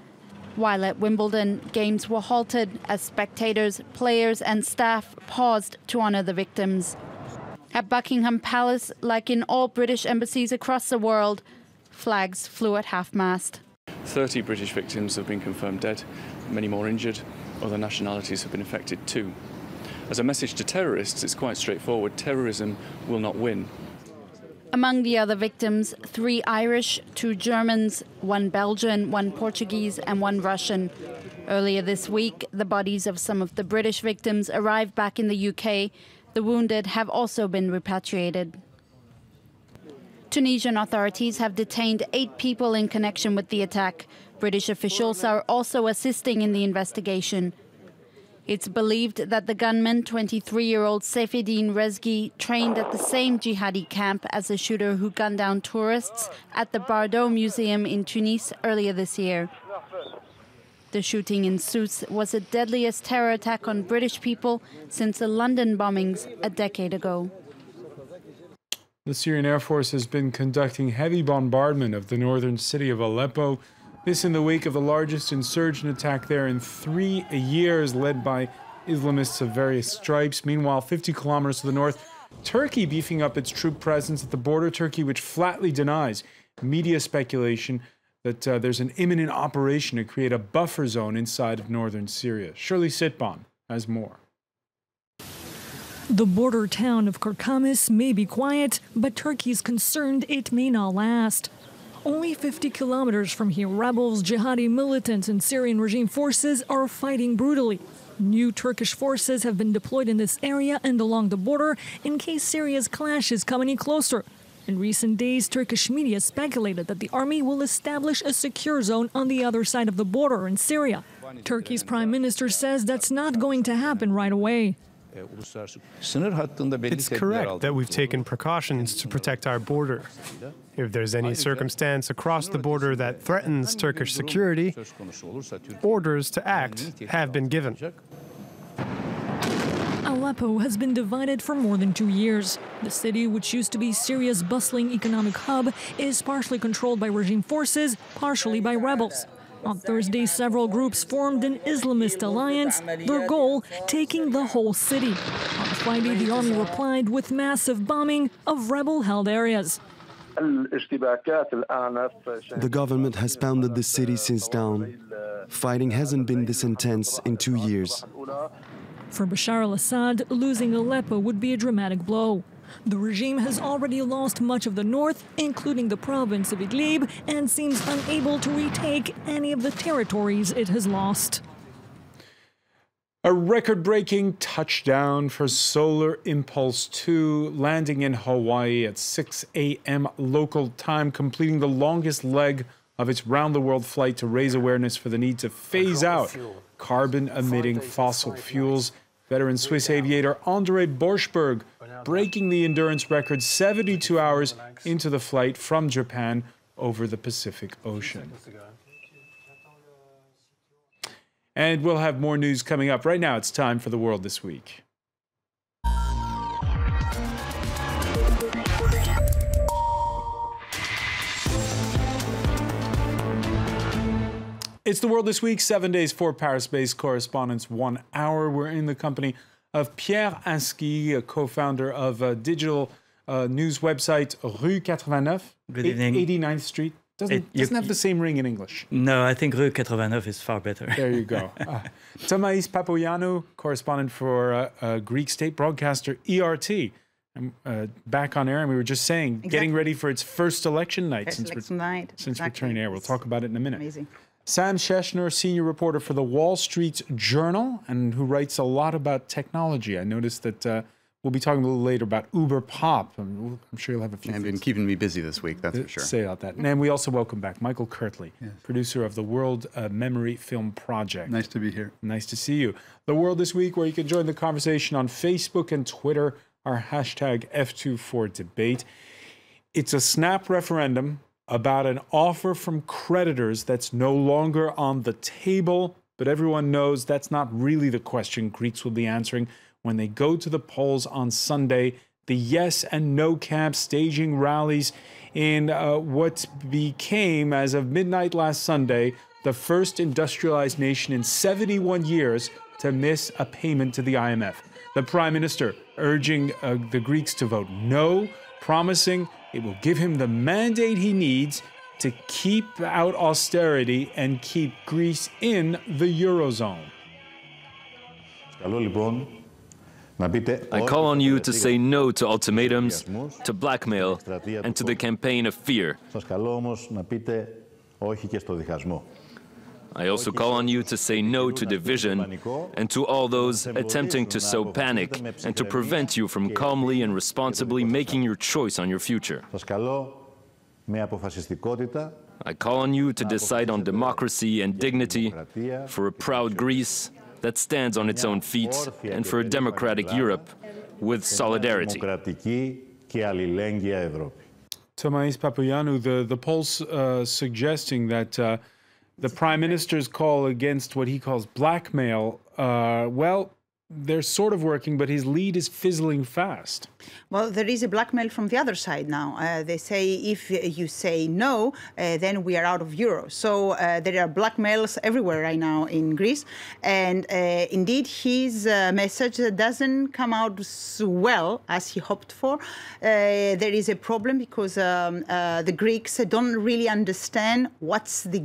While at Wimbledon, games were halted as spectators, players and staff paused to honour the victims. At Buckingham Palace, like in all British embassies across the world, flags flew at half-mast. 30 British victims have been confirmed dead, many more injured. Other nationalities have been affected too. As a message to terrorists, it's quite straightforward. Terrorism will not win. Among the other victims, 3 Irish, 2 Germans, 1 Belgian, 1 Portuguese and 1 Russian. Earlier this week, the bodies of some of the British victims arrived back in the UK. The wounded have also been repatriated. Tunisian authorities have detained 8 people in connection with the attack. British officials are also assisting in the investigation. It's believed that the gunman, 23-year-old Saifeddine Rezghi, trained at the same jihadi camp as the shooter who gunned down tourists at the Bardo Museum in Tunis earlier this year. The shooting in Sousse was the deadliest terror attack on British people since the London bombings a decade ago. The Syrian Air Force has been conducting heavy bombardment of the northern city of Aleppo. This in the wake of the largest insurgent attack there in 3 years, led by Islamists of various stripes. Meanwhile, 50 kilometers to the north, Turkey beefing up its troop presence at the border. Turkey, which flatly denies media speculation that there's an imminent operation to create a buffer zone inside of northern Syria. Shirley Sitbon has more. The border town of Karkamis may be quiet, but Turkey's concerned it may not last. Only 50 kilometers from here, rebels, jihadi militants, and Syrian regime forces are fighting brutally. New Turkish forces have been deployed in this area and along the border in case Syria's clashes come any closer. In recent days, Turkish media speculated that the army will establish a secure zone on the other side of the border in Syria. Turkey's prime minister says that's not going to happen right away. It's correct that we've taken precautions to protect our border. If there's any circumstance across the border that threatens Turkish security, orders to act have been given. Aleppo has been divided for more than 2 years. The city, which used to be Syria's bustling economic hub, is partially controlled by regime forces, partially by rebels. On Thursday, several groups formed an Islamist alliance, their goal, taking the whole city. On Friday, the army replied with massive bombing of rebel-held areas. The government has pounded the city since dawn. Fighting hasn't been this intense in 2 years. For Bashar al-Assad, losing Aleppo would be a dramatic blow. The regime has already lost much of the north, including the province of Idlib, and seems unable to retake any of the territories it has lost. A record-breaking touchdown for Solar Impulse 2, landing in Hawaii at 6 a.m. local time, completing the longest leg of its round-the-world flight to raise awareness for the need to phase out carbon-emitting fossil fuels. Veteran Swiss aviator André Borschberg breaking the endurance record 72 hours into the flight from Japan over the Pacific Ocean. And we'll have more news coming up. Right now, it's time for The World This Week. It's The World This Week, 7 days, 4 Paris-based correspondents, 1 hour. We're in the company of Pierre Aski, a co-founder of digital news website Rue 89, Good evening. 89th Street. Doesn't have the same ring in English. No, I think Rue 89 is far better. There you go. Tamais Papagiannou, correspondent for Greek state broadcaster ERT. Back on air, and we were just saying, getting ready for its first election night since returning air. We'll talk about it in a minute. Amazing. Sam Sheshner, senior reporter for the Wall Street Journal, and who writes a lot about technology. I noticed that we'll be talking a little later about Uber Pop. I'm sure you'll have a few things. Been keeping me busy this week, that's for sure. Say about that. And we also welcome back Michael Kirtley, producer of the World Memory Film Project. Nice to be here. Nice to see you. The World This Week, where you can join the conversation on Facebook and Twitter, our hashtag F24Debate. It's a snap referendum about an offer from creditors that's no longer on the table, but everyone knows that's not really the question Greeks will be answering when they go to the polls on Sunday. The yes and no camps staging rallies in what became, as of midnight last Sunday, the first industrialized nation in 71 years to miss a payment to the IMF. The Prime Minister urging the Greeks to vote no, promising it will give him the mandate he needs to keep out austerity and keep Greece in the Eurozone. I call on you to say no to ultimatums, to blackmail, and to the campaign of fear. I also call on you to say no to division and to all those attempting to sow panic and to prevent you from calmly and responsibly making your choice on your future. I call on you to decide on democracy and dignity for a proud Greece that stands on its own feet and for a democratic Europe with solidarity. Tamais Papagiannou, the polls suggesting that the Prime Minister's call against what he calls blackmail, well, they're sort of working, but his lead is fizzling fast. Well, there is a blackmail from the other side now. They say if you say no, then we are out of euro. So there are blackmails everywhere right now in Greece. And indeed, his message doesn't come out so well as he hoped for. There is a problem because the Greeks don't really understand what's the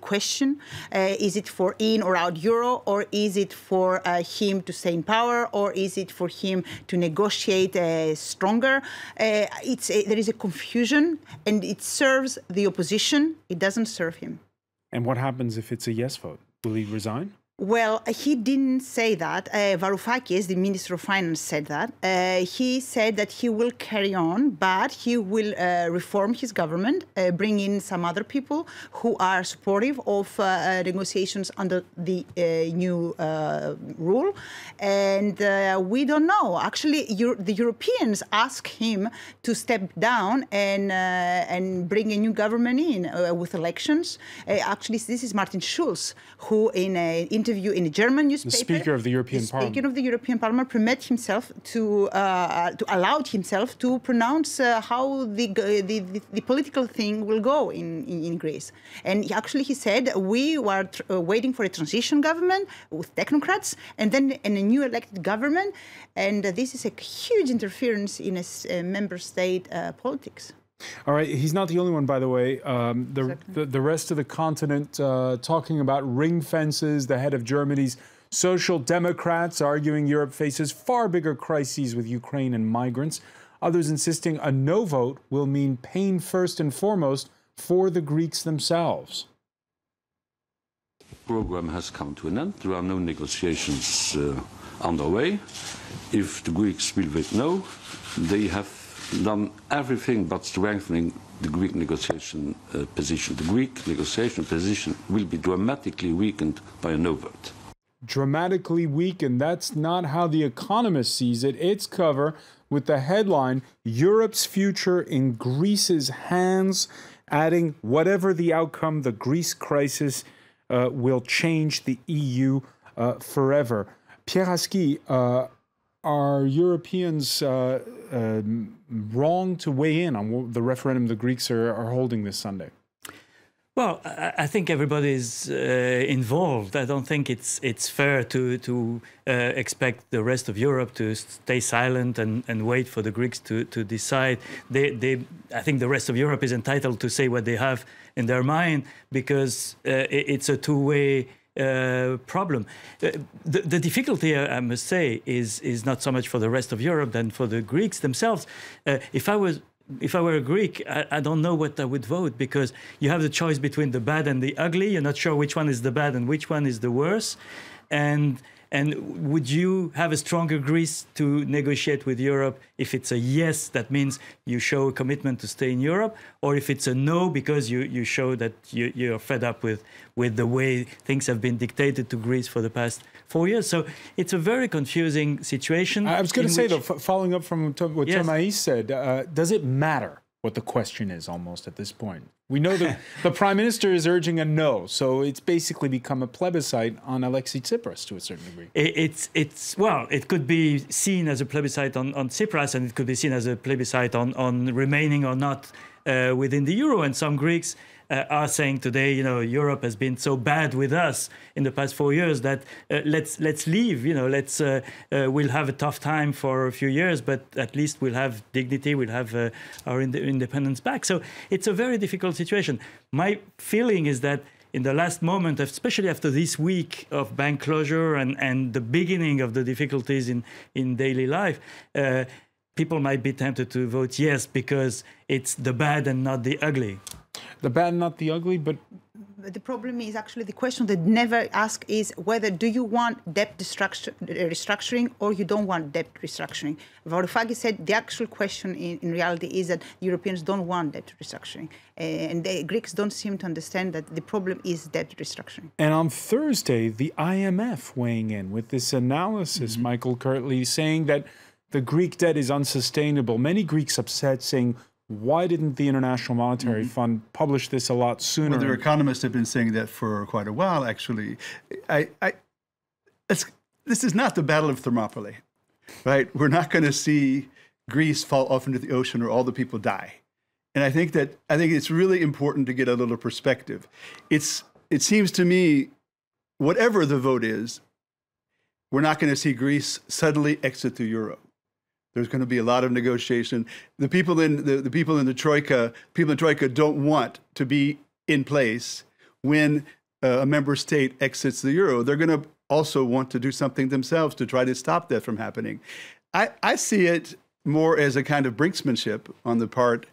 question. Is it for in or out euro, or is it for him to stay in power, or is it for him to negotiate stronger? There is a confusion, and it serves the opposition. It doesn't serve him. And what happens if it's a yes vote? Will he resign? Well, he didn't say that. Varoufakis, the Minister of Finance, said that. He said that he will carry on, but he will reform his government, bring in some other people who are supportive of negotiations under the new rule. And we don't know. Actually, the Europeans asked him to step down and bring a new government in with elections. Actually, this is Martin Schulz, who in an interview in a German newspaper, the Speaker of the European Parliament, Speaker of the European Parliament, permit himself to allowed himself to pronounce how the political thing will go in Greece. And actually, he said we were waiting for a transition government with technocrats, and then a new elected government. And this is a huge interference in a member state politics. All right, he's not the only one, by the way. The rest of the continent talking about ring fences. The head of Germany's Social Democrats arguing Europe faces far bigger crises with Ukraine and migrants. Others insisting a no vote will mean pain first and foremost for the Greeks themselves. The program has come to an end. There are no negotiations underway. If the Greeks will vote no, they have done everything but strengthening the Greek negotiation position. The Greek negotiation position will be dramatically weakened by a no vote. Dramatically weakened. That's not how The Economist sees it. Its cover with the headline, Europe's future in Greece's hands, adding, whatever the outcome, the Greece crisis will change the EU forever. Pierre Aski, are Europeans wrong to weigh in on the referendum the Greeks are holding this Sunday? Well, I think everybody is involved. I don't think it's fair to expect the rest of Europe to stay silent and wait for the Greeks to decide. I think the rest of Europe is entitled to say what they have in their mind, because it's a two-way problem. The difficulty, I must say, is not so much for the rest of Europe than for the Greeks themselves. If I were a Greek, I don't know what I would vote, because you have the choice between the bad and the ugly. You're not sure which one is the bad and which one is the worse. And would you have a stronger Greece to negotiate with Europe if it's a yes, that means you show a commitment to stay in Europe, or if it's a no because you show that you're fed up with the way things have been dictated to Greece for the past 4 years? So it's a very confusing situation. I was going to say, though, following up from what Thomas said, does it matter what the question is almost at this point? We know that the Prime Minister is urging a no, so it's basically become a plebiscite on Alexis Tsipras to a certain degree. Well, it could be seen as a plebiscite on Tsipras, and it could be seen as a plebiscite on remaining or not within the euro. And some Greeks are saying today, you know, Europe has been so bad with us in the past 4 years that let's leave. You know, we'll have a tough time for a few years, but at least we'll have dignity, we'll have our independence back. So it's a very difficult situation. My feeling is that in the last moment, especially after this week of bank closure and the beginning of the difficulties in daily life, people might be tempted to vote yes because it's the bad and not the ugly. The bad, not the ugly, but the problem is actually the question that never asked is whether do you want debt restructuring or you don't want debt restructuring. Varoufakis said the actual question in reality is that Europeans don't want debt restructuring. And the Greeks don't seem to understand that the problem is debt restructuring. And on Thursday, the IMF weighing in with this analysis, Michael Kirtley, saying that the Greek debt is unsustainable. Many Greeks upset, saying, why didn't the International Monetary Fund publish this a lot sooner? Well, their economists have been saying that for quite a while, actually. This is not the Battle of Thermopylae, right? We're not going to see Greece fall off into the ocean or all the people die. And I think it's really important to get a little perspective. It seems to me, whatever the vote is, we're not going to see Greece suddenly exit the euro. There's going to be a lot of negotiation. The people in the Troika don't want to be in place when a member state exits the euro. They're going to also want to do something themselves to try to stop that from happening. I see it more as a kind of brinksmanship on the part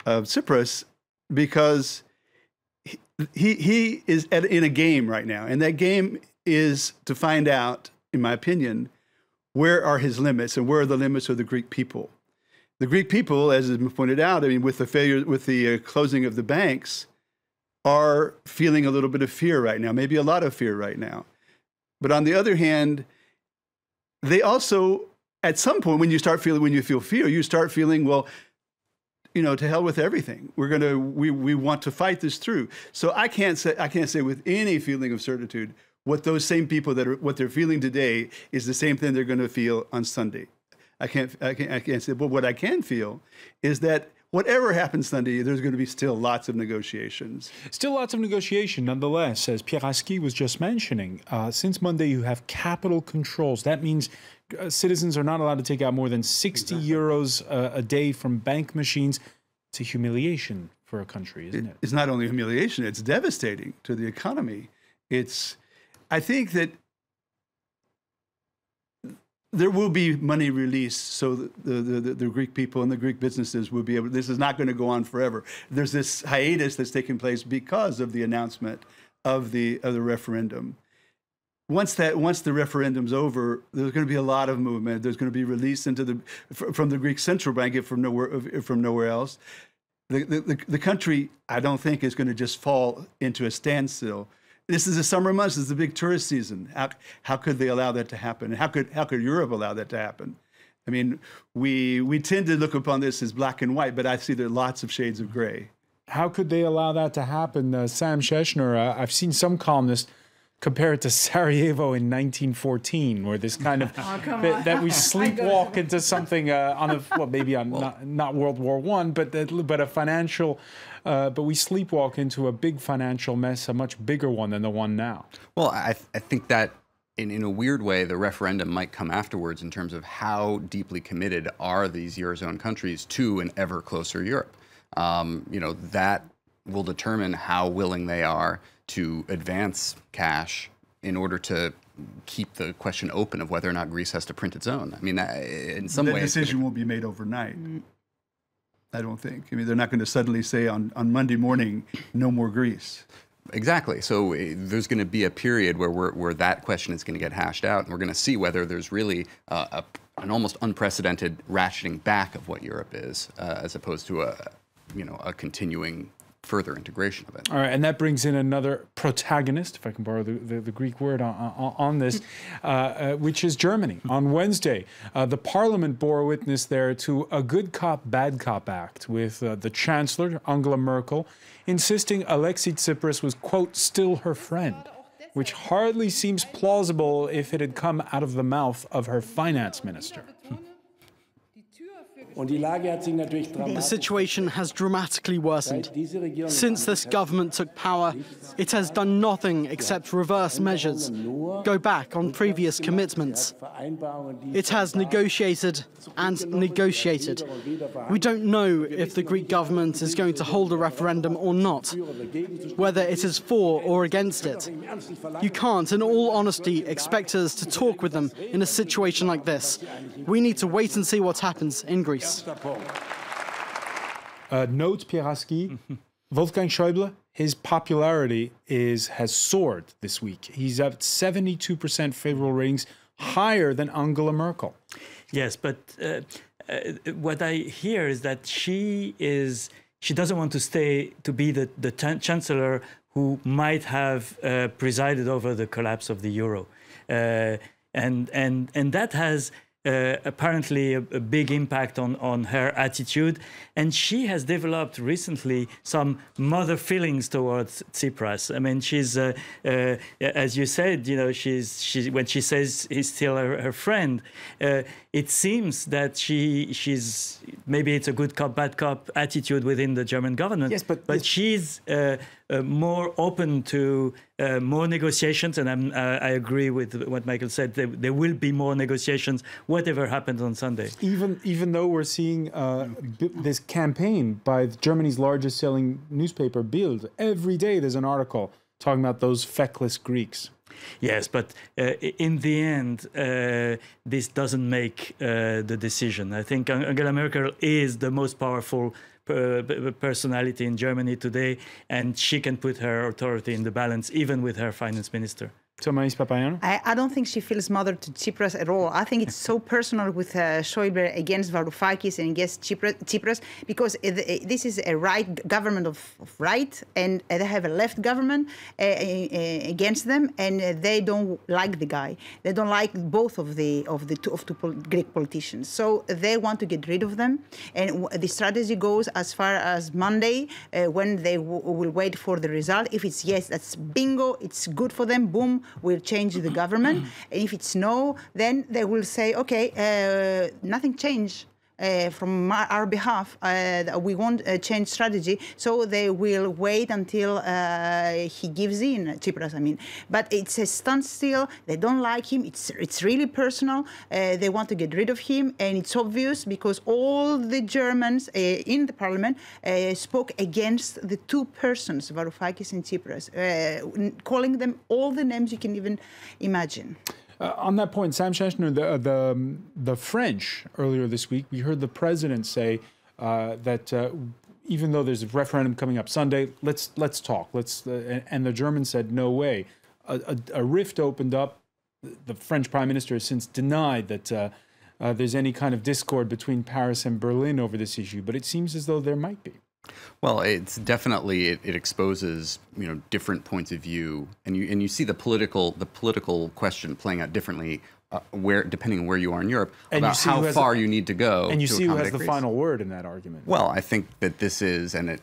of Tsipras, because he is in a game right now, and that game is to find out, in my opinion, where are his limits and where are the limits of the Greek people? The Greek people, as has been pointed out, I mean, with the closing of the banks, are feeling a little bit of fear right now, maybe a lot of fear right now. But on the other hand, they also, at some point, when you feel fear, you start feeling, well, you know, to hell with everything. We want to fight this through. So I can't say with any feeling of certitude what those same people what they're feeling today is the same thing they're going to feel on Sunday. I can't say, but what I can feel is that whatever happens Sunday, there's going to be still lots of negotiations. Still lots of negotiation, nonetheless, as Pierre Aski was just mentioning. Since Monday, you have capital controls. That means citizens are not allowed to take out more than 60 euros a day from bank machines. It's a humiliation for a country, isn't it? It's not only humiliation, it's devastating to the economy. I think that there will be money released, so the Greek people and the Greek businesses will be able. This is not going to go on forever. There's this hiatus that's taking place because of the announcement of the referendum. Once the referendum's over, there's going to be a lot of movement. There's going to be release from the Greek central bank, if from nowhere else. The country, I don't think, is going to just fall into a standstill. This is the summer months. This is the big tourist season. How could they allow that to happen? And how could Europe allow that to happen? I mean, we tend to look upon this as black and white, but I see there are lots of shades of gray. How could they allow that to happen? Sam Sheshner, I've seen some columnists Compare it to Sarajevo in 1914, where this kind of that we sleepwalk into something not World War I, but a financial. But we sleepwalk into a big financial mess, a much bigger one than the one now. Well, I think that in a weird way, the referendum might come afterwards in terms of how deeply committed are these Eurozone countries to an ever closer Europe. That will determine how willing they are to advance cash in order to keep the question open of whether or not Greece has to print its own. I mean, in some ways... The decision won't be made overnight, I don't think. I mean, they're not going to suddenly say on Monday morning, no more Greece. Exactly. So there's going to be a period where that question is going to get hashed out, and we're going to see whether there's really an almost unprecedented ratcheting back of what Europe is, as opposed to a continuing further integration of it. All right, and that brings in another protagonist, if I can borrow the Greek word on this, which is Germany. On Wednesday, the parliament bore witness there to a good cop, bad cop act with the Chancellor, Angela Merkel, insisting Alexei Tsipras was, quote, still her friend, which hardly seems plausible if it had come out of the mouth of her finance minister. The situation has dramatically worsened. Since this government took power, it has done nothing except reverse measures, go back on previous commitments. It has negotiated and negotiated. We don't know if the Greek government is going to hold a referendum or not, whether it is for or against it. You can't, in all honesty, expect us to talk with them in a situation like this. We need to wait and see what happens in Greece. Note, Pieraski, Wolfgang Schäuble, his popularity has soared this week. He's at 72% favorable ratings, higher than Angela Merkel. Yes, but what I hear is that she doesn't want to be the chancellor who might have presided over the collapse of the euro, and that has apparently a big impact on her attitude, and she has developed recently some mother feelings towards Tsipras. I mean, she's as you said, when she says he's still her friend, it seems that she's maybe it's a good cop bad cop attitude within the German government. Yes, but she's more open to more negotiations, and I agree with what Michael said. There will be more negotiations, whatever happens on Sunday. Even though we're seeing this campaign by Germany's largest selling newspaper, Bild, every day there's an article talking about those feckless Greeks. Yes, but in the end, this doesn't make the decision. I think Angela Merkel is the most powerful personality in Germany today, and she can put her authority in the balance, even with her finance minister. So, Maïs Papagiannou? I don't think she feels mother to Tsipras at all. I think it's so personal with Schäuble against Varoufakis and against Tsipras, because this is a right government of right, and they have a left government against them, and they don't like the guy. They don't like both of two Greek politicians. So they want to get rid of them, and the strategy goes as far as Monday, when they will wait for the result. If it's yes, that's bingo. It's good for them. Boom. Will change the government. And if it's no, then they will say, okay, nothing changed from our behalf. We won't change strategy. So they will wait until he gives in, Tsipras, I mean. But it's a standstill. They don't like him. It's really personal. They want to get rid of him. And it's obvious because all the Germans in the parliament spoke against the two persons, Varoufakis and Tsipras, calling them all the names you can even imagine. On that point, Sam Schechner, the French, earlier this week, we heard the president say that even though there's a referendum coming up Sunday, let's talk. And the Germans said, no way. A rift opened up. The French prime minister has since denied that there's any kind of discord between Paris and Berlin over this issue, but it seems as though there might be. Well, it's definitely it exposes different points of view, and you see the political question playing out differently depending on where you are in Europe, and about how far you need to go. And you to see who has the Greece. final word in that argument. Well, I think that this is, and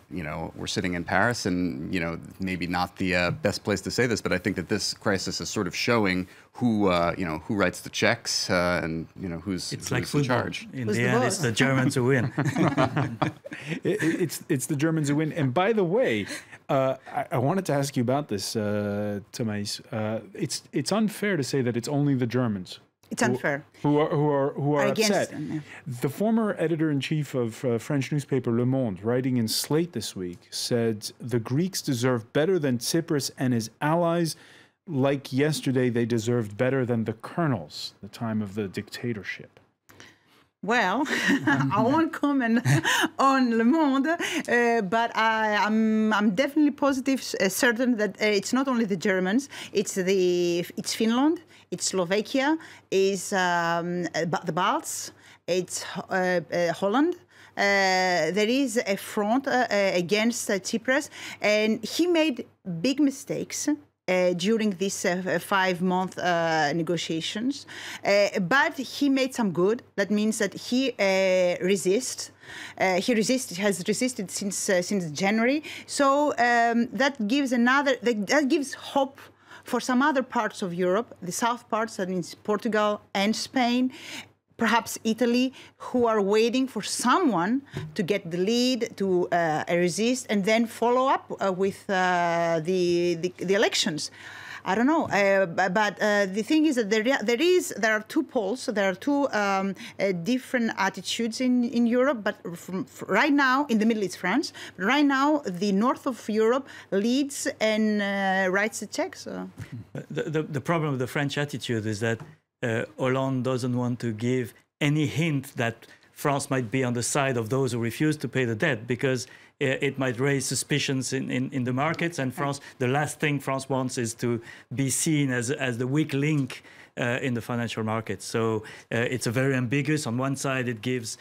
we're sitting in Paris, and maybe not the best place to say this, but I think that this crisis is sort of showing who writes the checks and who's like in charge. In the end, it's the Germans who win. It's the Germans who win. And by the way, I wanted to ask you about this, Thomais. It's unfair to say that it's only the Germans. It's unfair. Who are upset. Them, yeah. The former editor-in-chief of French newspaper Le Monde, writing in Slate this week, said the Greeks deserve better than Tsipras and his allies. Like yesterday, they deserved better than the colonels, the time of the dictatorship. Well, I won't comment on Le Monde, but I'm definitely positive, certain that it's not only the Germans, it's Finland, it's Slovakia, it's the Balts, it's Holland. There is a front against Tsipras, and he made big mistakes during these 5-month negotiations. But he made some good. That means that he has resisted since January. So that gives hope for some other parts of Europe, the south parts, that means Portugal and Spain, perhaps Italy, who are waiting for someone to get the lead, to resist, and then follow up with the elections. I don't know, but the thing is that there are two poles, there are two different attitudes in Europe. But right now, in the middle is France. But right now, the north of Europe leads and writes the checks. The problem with the French attitude is that Hollande doesn't want to give any hint that France might be on the side of those who refuse to pay the debt, because it might raise suspicions in the markets. And France, the last thing France wants is to be seen as the weak link in the financial markets. So it's a very ambiguous. On one side, it gives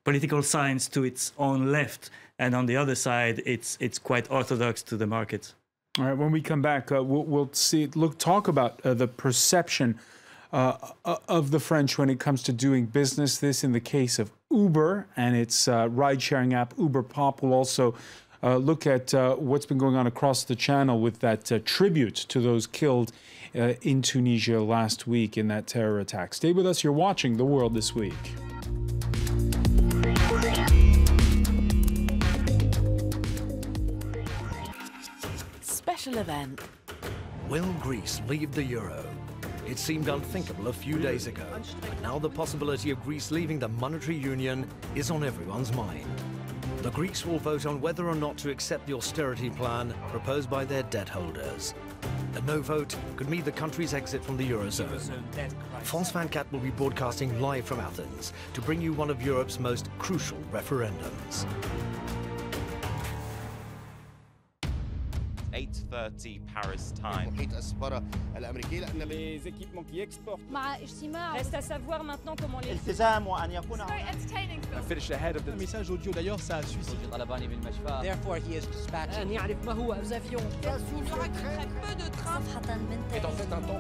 political signs to its own left, and on the other side, it's quite orthodox to the markets. All right, when we come back, we'll talk about the perception of the French when it comes to doing business. This in the case of Uber and its ride-sharing app, Uber Pop. We'll also look at what's been going on across the channel with that tribute to those killed in Tunisia last week in that terror attack. Stay with us. You're watching The World This Week. Special event. Will Greece leave the euro? It seemed unthinkable a few days ago, but now the possibility of Greece leaving the monetary union is on everyone's mind. The Greeks will vote on whether or not to accept the austerity plan proposed by their debt holders. A no vote could mean the country's exit from the eurozone. France 24 will be broadcasting live from Athens to bring you one of Europe's most crucial referendums. 8:30 Paris time. Reste à savoir maintenant comment les I finished ahead of the message audio d'ailleurs ça a suscité. Therefore he is dispatched.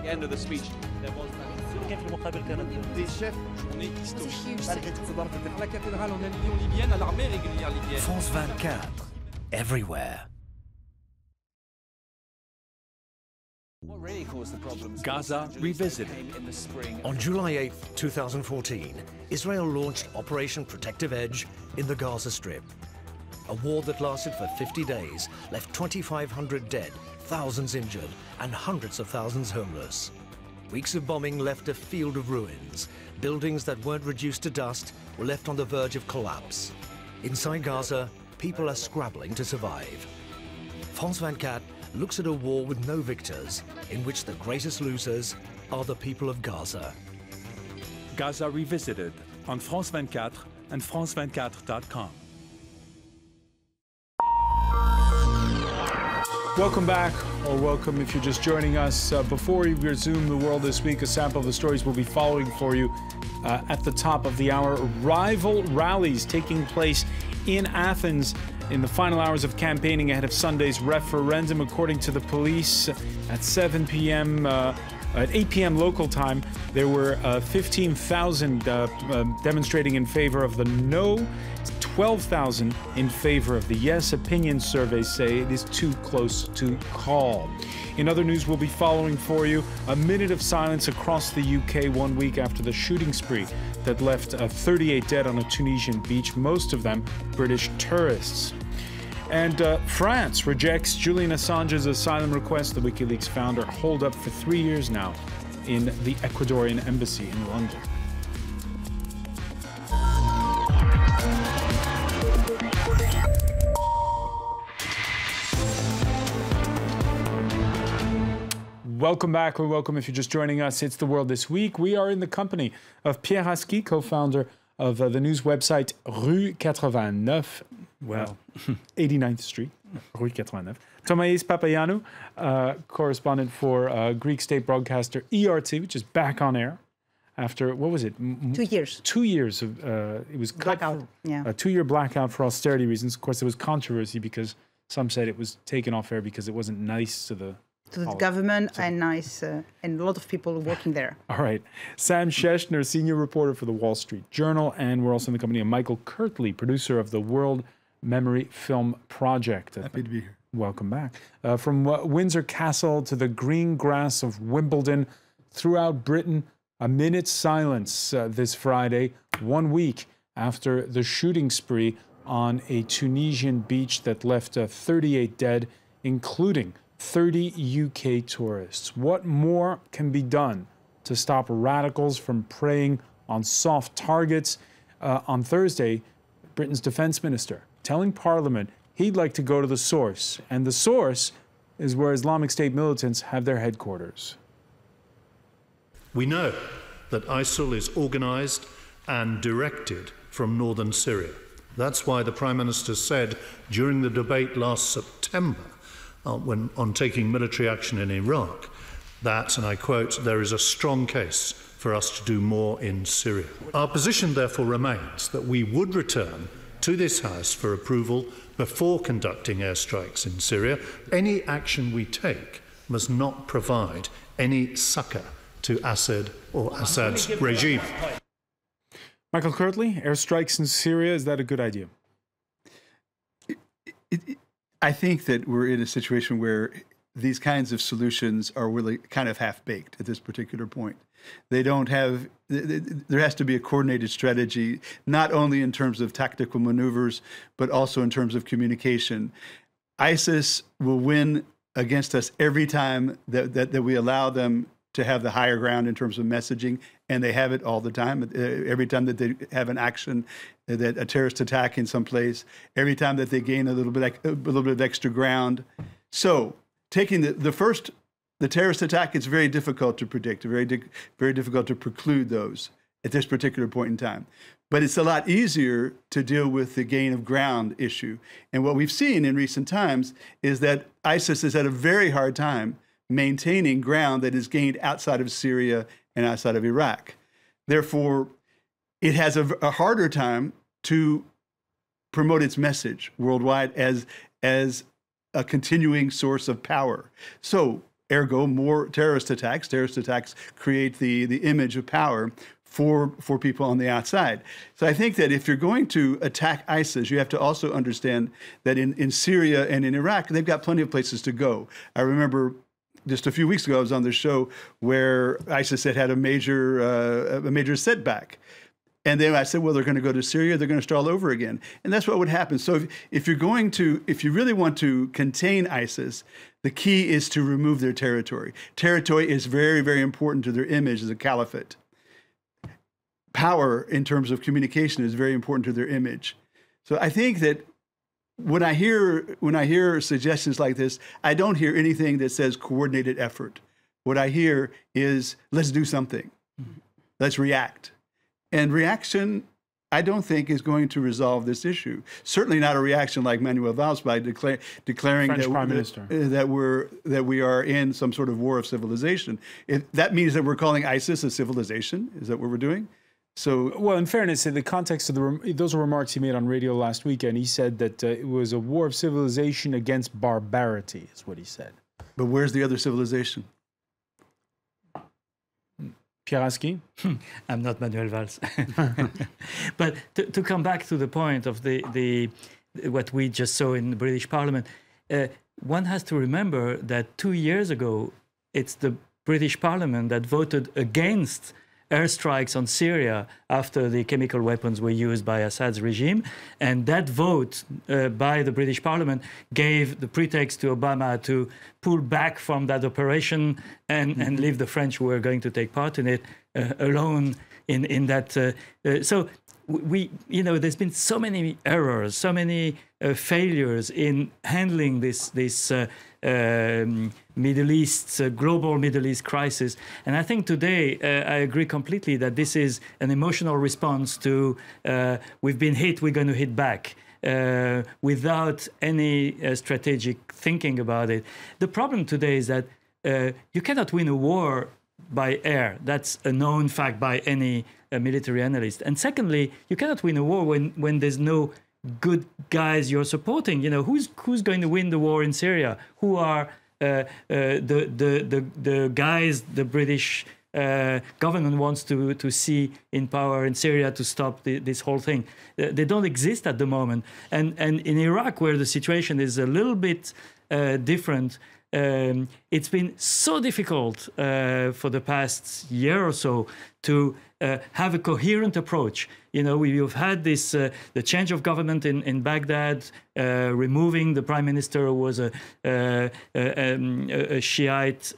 End of the speech. Des chefs journée historique. À la cathédrale en Alliance libyenne, à l'armée régulière libyenne. France 24, everywhere. Gaza Revisited. On July 8, 2014, Israel launched Operation Protective Edge in the Gaza Strip. A war that lasted for 50 days left 2,500 dead, thousands injured, and hundreds of thousands homeless. Weeks of bombing left a field of ruins. Buildings that weren't reduced to dust were left on the verge of collapse. Inside Gaza, people are scrabbling to survive. France 24 looks at a war with no victors, in which the greatest losers are the people of Gaza. Gaza Revisited on France 24 and France24.com. Welcome back, or welcome if you're just joining us. Before we resume The World This Week, a sample of the stories we'll be following for you at the top of the hour. Rival rallies taking place in Athens in the final hours of campaigning ahead of Sunday's referendum. According to the police, at 7 p.m., At 8 p.m. local time, there were 15,000 demonstrating in favor of the no, 12,000 in favor of the yes. Opinion surveys say it is too close to call. In other news, we'll be following for you a minute of silence across the UK 1 week after the shooting spree that left 38 dead on a Tunisian beach, most of them British tourists. And France rejects Julian Assange's asylum request. The WikiLeaks founder holed up for 3 years now in the Ecuadorian embassy in London. Welcome back, or welcome if you're just joining us. It's The World This Week. We are in the company of Pierre Haski, co-founder of the news website Rue 89, well, 89th Street, Rue 89. Thomas Papayannou, correspondent for Greek state broadcaster ERT, which is back on air after, what was it? 2 years. 2 years of, it was blackout. Yeah. A 2-year blackout for austerity reasons. Of course, there was controversy because some said it was taken off air because it wasn't nice to the government and nice, and a lot of people working there. All right. Sam Schechner, senior reporter for the Wall Street Journal, and we're also in the company of Michael Kirtley, producer of the World Memory Film Project. Happy to be here. Welcome back. From Windsor Castle to the green grass of Wimbledon, throughout Britain, a minute's silence this Friday, 1 week after the shooting spree on a Tunisian beach that left 38 dead, including 30 UK tourists. What more can be done to stop radicals from preying on soft targets? On Thursday, Britain's defense minister telling Parliament he'd like to go to the source, and the source is where Islamic State militants have their headquarters. We know that ISIL is organised and directed from northern Syria. That's why the Prime Minister said during the debate last September when on taking military action in Iraq, that, and I quote, there is a strong case for us to do more in Syria. Our position therefore remains that we would return to this House for approval before conducting airstrikes in Syria. Any action we take must not provide any succour to Assad or Assad's regime. Michael Kirtley, airstrikes in Syria, is that a good idea? I think that we're in a situation where these kinds of solutions are really kind of half-baked at this particular point. They don't have, there has to be a coordinated strategy, not only in terms of tactical maneuvers, but also in terms of communication. ISIS will win against us every time that we allow them to have the higher ground in terms of messaging, and they have it all the time. Every time that they have an action, that a terrorist attack in some place, every time that they gain a little bit of extra ground. So taking the terrorist attack, it's very difficult to predict, very difficult to preclude those at this particular point in time. But it's a lot easier to deal with the gain of ground issue. And what we've seen in recent times is that ISIS has had a very hard time maintaining ground that is gained outside of Syria and outside of Iraq. Therefore, it has a harder time to promote its message worldwide as a continuing source of power. So, ergo, more terrorist attacks. Terrorist attacks create the image of power for people on the outside. So I think that if you're going to attack ISIS, you have to also understand that in Syria and in Iraq, they've got plenty of places to go. I remember just a few weeks ago, I was on this show where ISIS had a major setback. And then I said, well, they're going to go to Syria, they're going to start all over again. And that's what would happen. So if you really want to contain ISIS, the key is to remove their territory. Territory is very, very important to their image as a caliphate. Power in terms of communication is very important to their image. So I think that when I hear suggestions like this, I don't hear anything that says coordinated effort. What I hear is, let's do something. Let's react. And reaction, I don't think, is going to resolve this issue. Certainly not a reaction like Manuel Valls by declaring that we are in some sort of war of civilization. That means that we're calling ISIS a civilization. Is that what we're doing? So, well, in fairness, in the context of those remarks he made on radio last weekend, he said that it was a war of civilization against barbarity, is what he said. But where's the other civilization? Pieraski? I'm not Manuel Valls. But to come back to the point of what we just saw in the British Parliament, one has to remember that 2 years ago, it's the British Parliament that voted against airstrikes on Syria after the chemical weapons were used by Assad's regime. And that vote by the British Parliament gave the pretext to Obama to pull back from that operation and leave the French, who were going to take part in it, alone in that. So there's been so many errors, so many failures in handling this Middle East, global Middle East crisis. And I think today I agree completely that this is an emotional response to we've been hit, we're going to hit back. Without any strategic thinking about it. The problem today is that you cannot win a war by air. That's a known fact by any military analyst. And secondly, you cannot win a war when there's no good guys you're supporting. Who's going to win the war in Syria? Who are the guys the British government wants to see in power in Syria to stop this whole thing? They don't exist at the moment. And in Iraq, where the situation is a little bit different, it's been so difficult for the past year or so to have a coherent approach. We've had this the change of government in Baghdad, removing the prime minister who was a Shiite,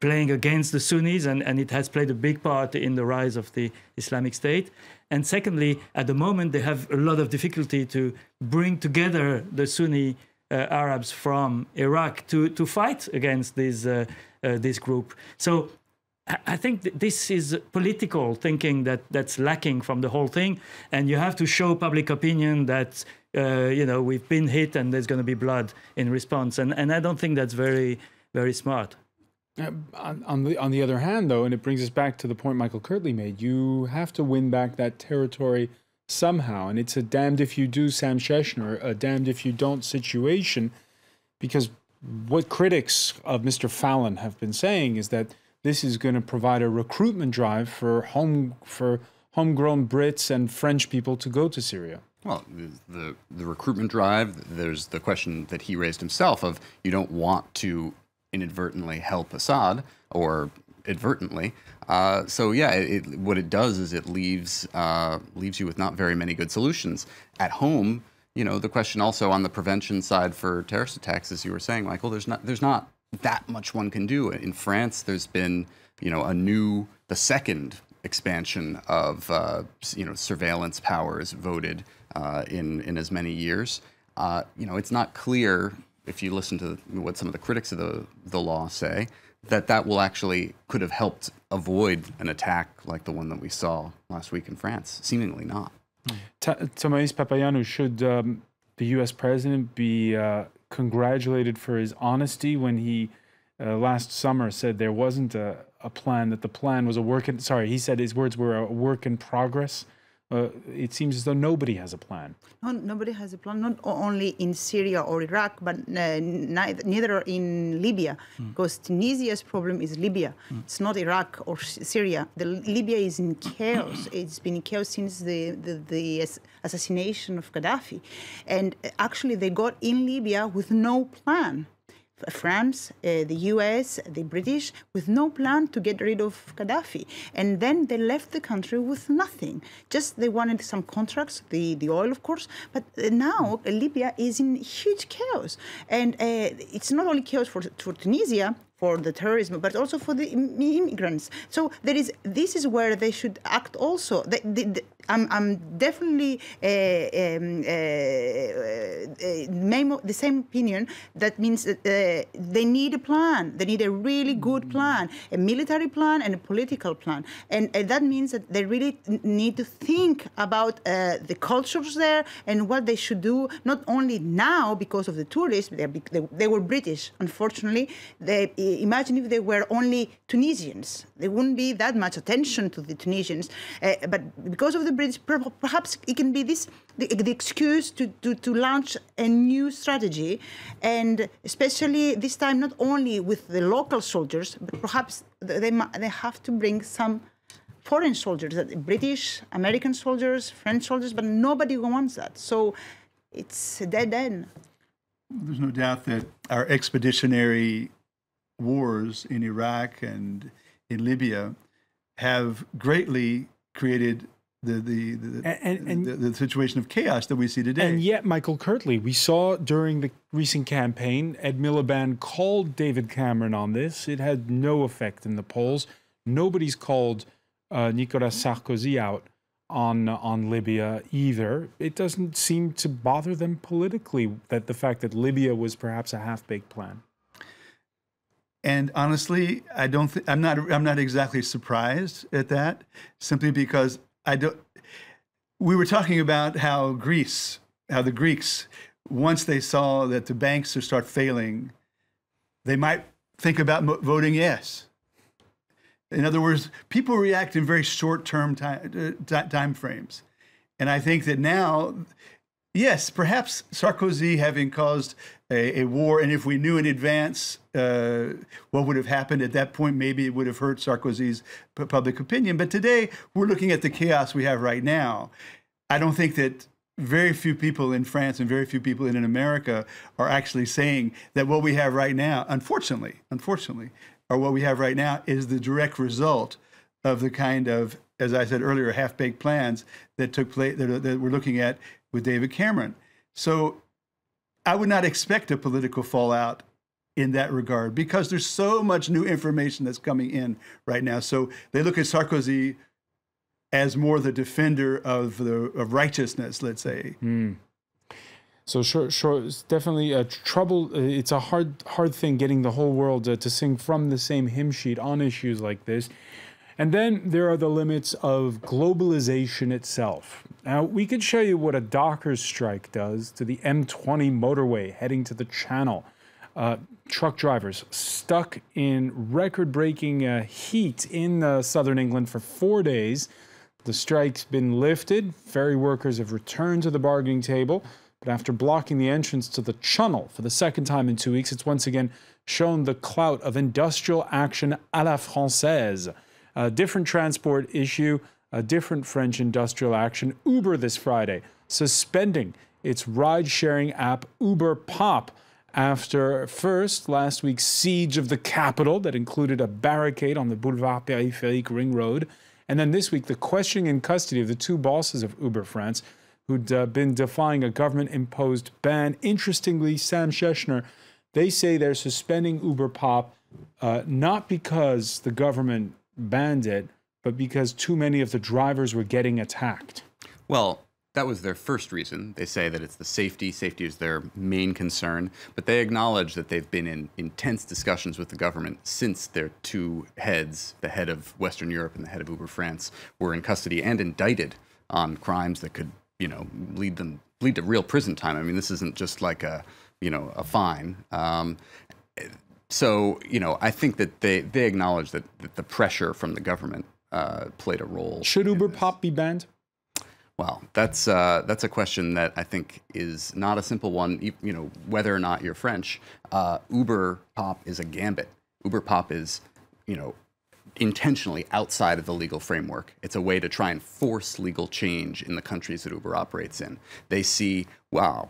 playing against the Sunnis, and it has played a big part in the rise of the Islamic State. And secondly, at the moment, they have a lot of difficulty to bring together the Sunni Arabs from Iraq to fight against this group. So I think this is political thinking that's lacking from the whole thing, and you have to show public opinion that we've been hit and there's going to be blood in response, and I don't think that's very, very smart. On the other hand, though, and it brings us back to the point Michael Kirtley made, you have to win back that territory somehow, and it's a damned if you do, Sam Sheshner, a damned if you don't situation, because what critics of Mr. Fallon have been saying is that this is going to provide a recruitment drive for homegrown Brits and French people to go to Syria. Well, the recruitment drive, there's the question that he raised himself of you don't want to inadvertently help Assad, or advertently. So yeah, what it does is it leaves you with not very many good solutions. At home, the question also on the prevention side for terrorist attacks, as you were saying, Michael, there's not that much one can do. In France, there's been the second expansion of surveillance powers voted in as many years. It's not clear, if you listen to what some of the critics of the law say, that will actually could have helped avoid an attack like the one that we saw last week in France. Seemingly not. Thamais Papayannou, should the U.S. president be congratulated for his honesty when he last summer said there wasn't a plan, that the plan was he said his words were a work in progress? It seems as though nobody has a plan. No, nobody has a plan, not only in Syria or Iraq, but neither in Libya, because Tunisia's problem is Libya. It's not Iraq or Syria. Libya is in chaos. It's been in chaos since the assassination of Gaddafi. And actually, they got in Libya with no plan. France, the US, the British, with no plan to get rid of Gaddafi. And then they left the country with nothing. Just they wanted some contracts, the oil, of course, but now Libya is in huge chaos. And it's not only chaos for Tunisia, for the terrorism, but also for the immigrants. So this is where they should act also. I'm definitely the same opinion. That means that they need a plan. They need a really good plan, a military plan and a political plan. And that means that they really need to think about the cultures there and what they should do, not only now because of the tourists. They were British, unfortunately. Imagine if they were only Tunisians. There wouldn't be that much attention to the Tunisians. But because of the British, perhaps it can be this the excuse to launch a new strategy, and especially this time not only with the local soldiers, but perhaps they have to bring some foreign soldiers, British, American soldiers, French soldiers, but nobody wants that. So it's a dead end. There's no doubt that our expeditionary wars in Iraq and in Libya have greatly created the situation of chaos that we see today. And yet, Michael Kirtley, we saw during the recent campaign, Ed Miliband called David Cameron on this. It had no effect in the polls. Nobody's called Nicolas Sarkozy out on Libya either. It doesn't seem to bother them politically, that the fact that Libya was perhaps a half-baked plan. And honestly, I'm not exactly surprised at that, simply because we were talking about how the Greeks, once they saw that the banks would start failing, they might think about voting yes. In other words, people react in very short-term time frames. And I think that now, yes, perhaps Sarkozy having caused a war, and if we knew in advance what would have happened at that point, maybe it would have hurt Sarkozy's public opinion. But today, we're looking at the chaos we have right now. I don't think that very few people in France and very few people in America are actually saying that what we have right now, unfortunately, or what we have right now is the direct result of the kind of, as I said earlier, half-baked plans that took place, that we're looking at with David Cameron. So I would not expect a political fallout in that regard, because there's so much new information that's coming in right now. So they look at Sarkozy as more the defender of righteousness, let's say. So sure, it's definitely a trouble. It's a hard thing getting the whole world to sing from the same hymn sheet on issues like this. And then there are the limits of globalization itself. Now, we could show you what a dockers strike does to the M20 motorway heading to the Channel. Truck drivers stuck in record-breaking heat in southern England for 4 days. The strike's been lifted. Ferry workers have returned to the bargaining table. But after blocking the entrance to the Channel for the second time in 2 weeks, it's once again shown the clout of industrial action à la française. A different transport issue, a different French industrial action. Uber this Friday suspending its ride-sharing app Uber Pop after first last week's siege of the capital that included a barricade on the Boulevard Périphérique Ring Road. And then this week, the questioning in custody of the two bosses of Uber France who'd been defying a government-imposed ban. Interestingly, Sam Schechner, they say they're suspending Uber Pop not because the government banned it, but because too many of the drivers were getting attacked. Well, that was their first reason. They say that it's the safety. Safety is their main concern. But they acknowledge that they've been in intense discussions with the government since their two heads, the head of Western Europe and the head of Uber France, were in custody and indicted on crimes that could, lead to real prison time. I mean, this isn't just like a fine. So, I think that they acknowledge that the pressure from the government played a role. Should Uber Pop be banned? Well, that's a question that I think is not a simple one. Whether or not you're French, Uber Pop is a gambit. Uber Pop is, intentionally outside of the legal framework. It's a way to try and force legal change in the countries that Uber operates in. They see, wow,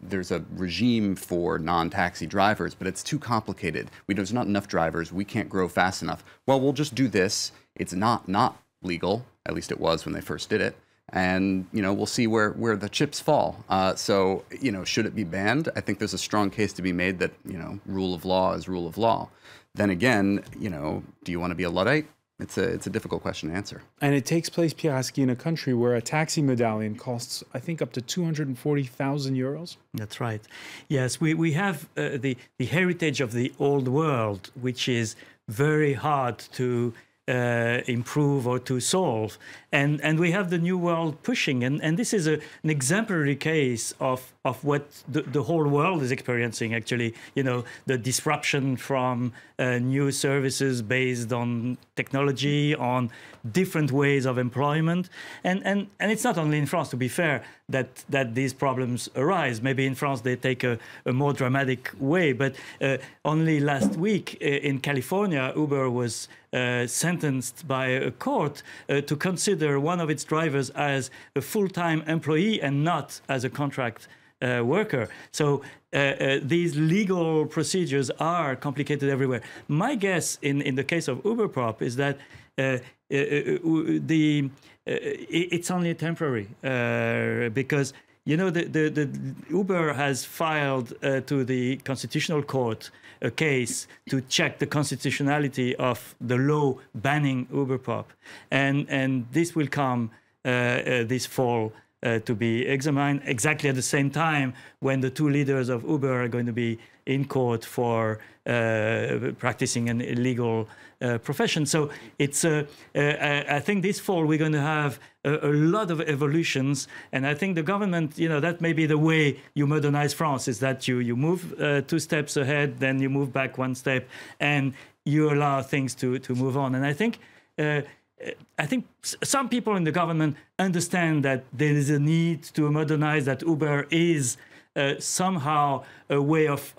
there's a regime for non-taxi drivers, but it's too complicated. There's not enough drivers. We can't grow fast enough. Well, we'll just do this. It's not legal. At least it was when they first did it. And, we'll see where the chips fall. So, should it be banned? I think there's a strong case to be made that, rule of law is rule of law. Then again, do you want to be a Luddite? It's a difficult question to answer. And it takes place, Pierre Aski, in a country where a taxi medallion costs, I think, up to 240,000 euros. That's right. Yes, we have the heritage of the old world, which is very hard to improve or to solve. And we have the New World pushing. And this is an exemplary case of what the whole world is experiencing, actually. You know, the disruption from new services based on technology, on different ways of employment. And it's not only in France, to be fair, that these problems arise. Maybe in France they take a more dramatic way. But only last week in California, Uber was sentenced by a court to consider one of its drivers as a full-time employee and not as a contract worker. So these legal procedures are complicated everywhere. My guess in the case of Uberpop is that it's only temporary because, you know, the Uber has filed to the Constitutional Court a case to check the constitutionality of the law banning Uberpop, and this will come this fall to be examined exactly at the same time when the two leaders of Uber are going to be in court for practicing an illegal profession. So it's I think this fall we're going to have a lot of evolutions, and I think the government, you know, that may be the way you modernize France, is that you move 2 steps ahead, then you move back 1 step, and you allow things to move on. And I think some people in the government understand that there is a need to modernize, that Uber is somehow a way of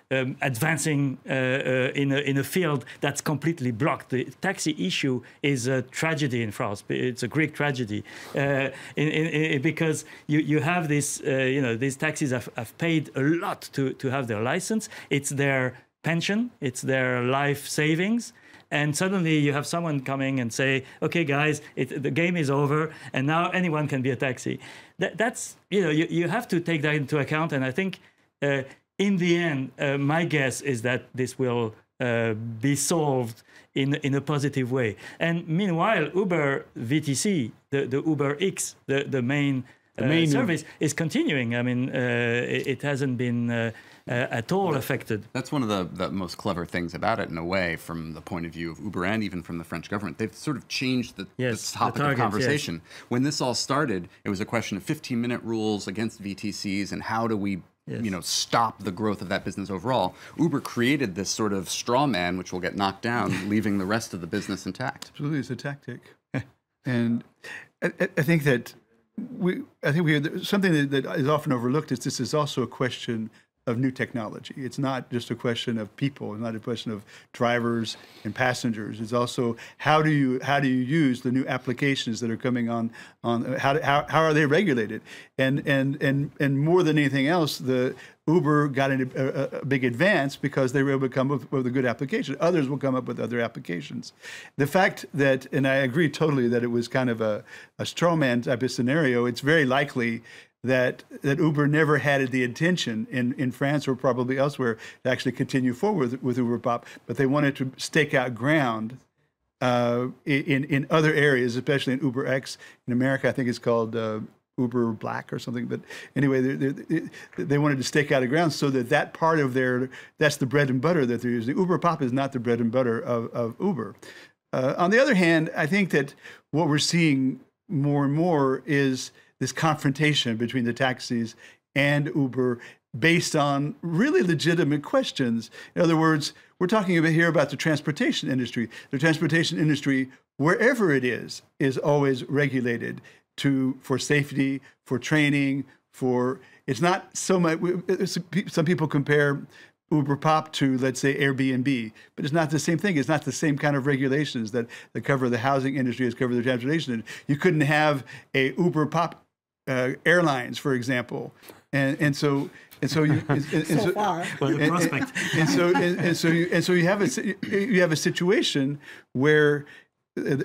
advancing in a field that's completely blocked. The taxi issue is a tragedy in France. It's a Greek tragedy because you have this, you know, these taxis have paid a lot to have their license. It's their pension, it's their life savings. And suddenly you have someone coming and say, okay, guys, the game is over, and now anyone can be a taxi. That's, you know, you have to take that into account. And I think in the end, my guess is that this will be solved in a positive way. And meanwhile, Uber VTC, the Uber X, the main service, is continuing. I mean, it hasn't been at all affected. That's one of the most clever things about it, in a way, from the point of view of Uber and even from the French government. They've sort of changed the topic of conversation. Yes. When this all started, it was a question of 15-minute rules against VTCs and how do we you know, stop the growth of that business overall. Uber created this sort of straw man, which will get knocked down, leaving the rest of the business intact. Absolutely, it's a tactic. And I think that something that is often overlooked is this is also a question of new technology. It's not just a question of people. It's not a question of drivers and passengers. It's also how do you use the new applications that are coming on how are they regulated? And more than anything else, the Uber got a big advance because they were able to come up with a good application. Others will come up with other applications. The fact that, and I agree totally that it was kind of a straw man type of scenario, it's very likely that Uber never had the intention in France or probably elsewhere to actually continue forward with Uberpop, but they wanted to stake out ground in other areas, especially in UberX. In America, I think it's called Uber Black or something. But anyway, they wanted to stake out a ground so that part of that's the bread and butter that they're using. Uberpop is not the bread and butter of Uber. On the other hand, I think that what we're seeing more and more is this confrontation between the taxis and Uber based on really legitimate questions. In other words, we're talking about the transportation industry. The transportation industry, wherever it is always regulated for safety, for training, it's not so much, some people compare Uberpop to, let's say, Airbnb, but it's not the same thing. It's not the same kind of regulations that cover the housing industry as cover the transportation industry. You couldn't have a Uberpop airlines, for example, and so you have a situation where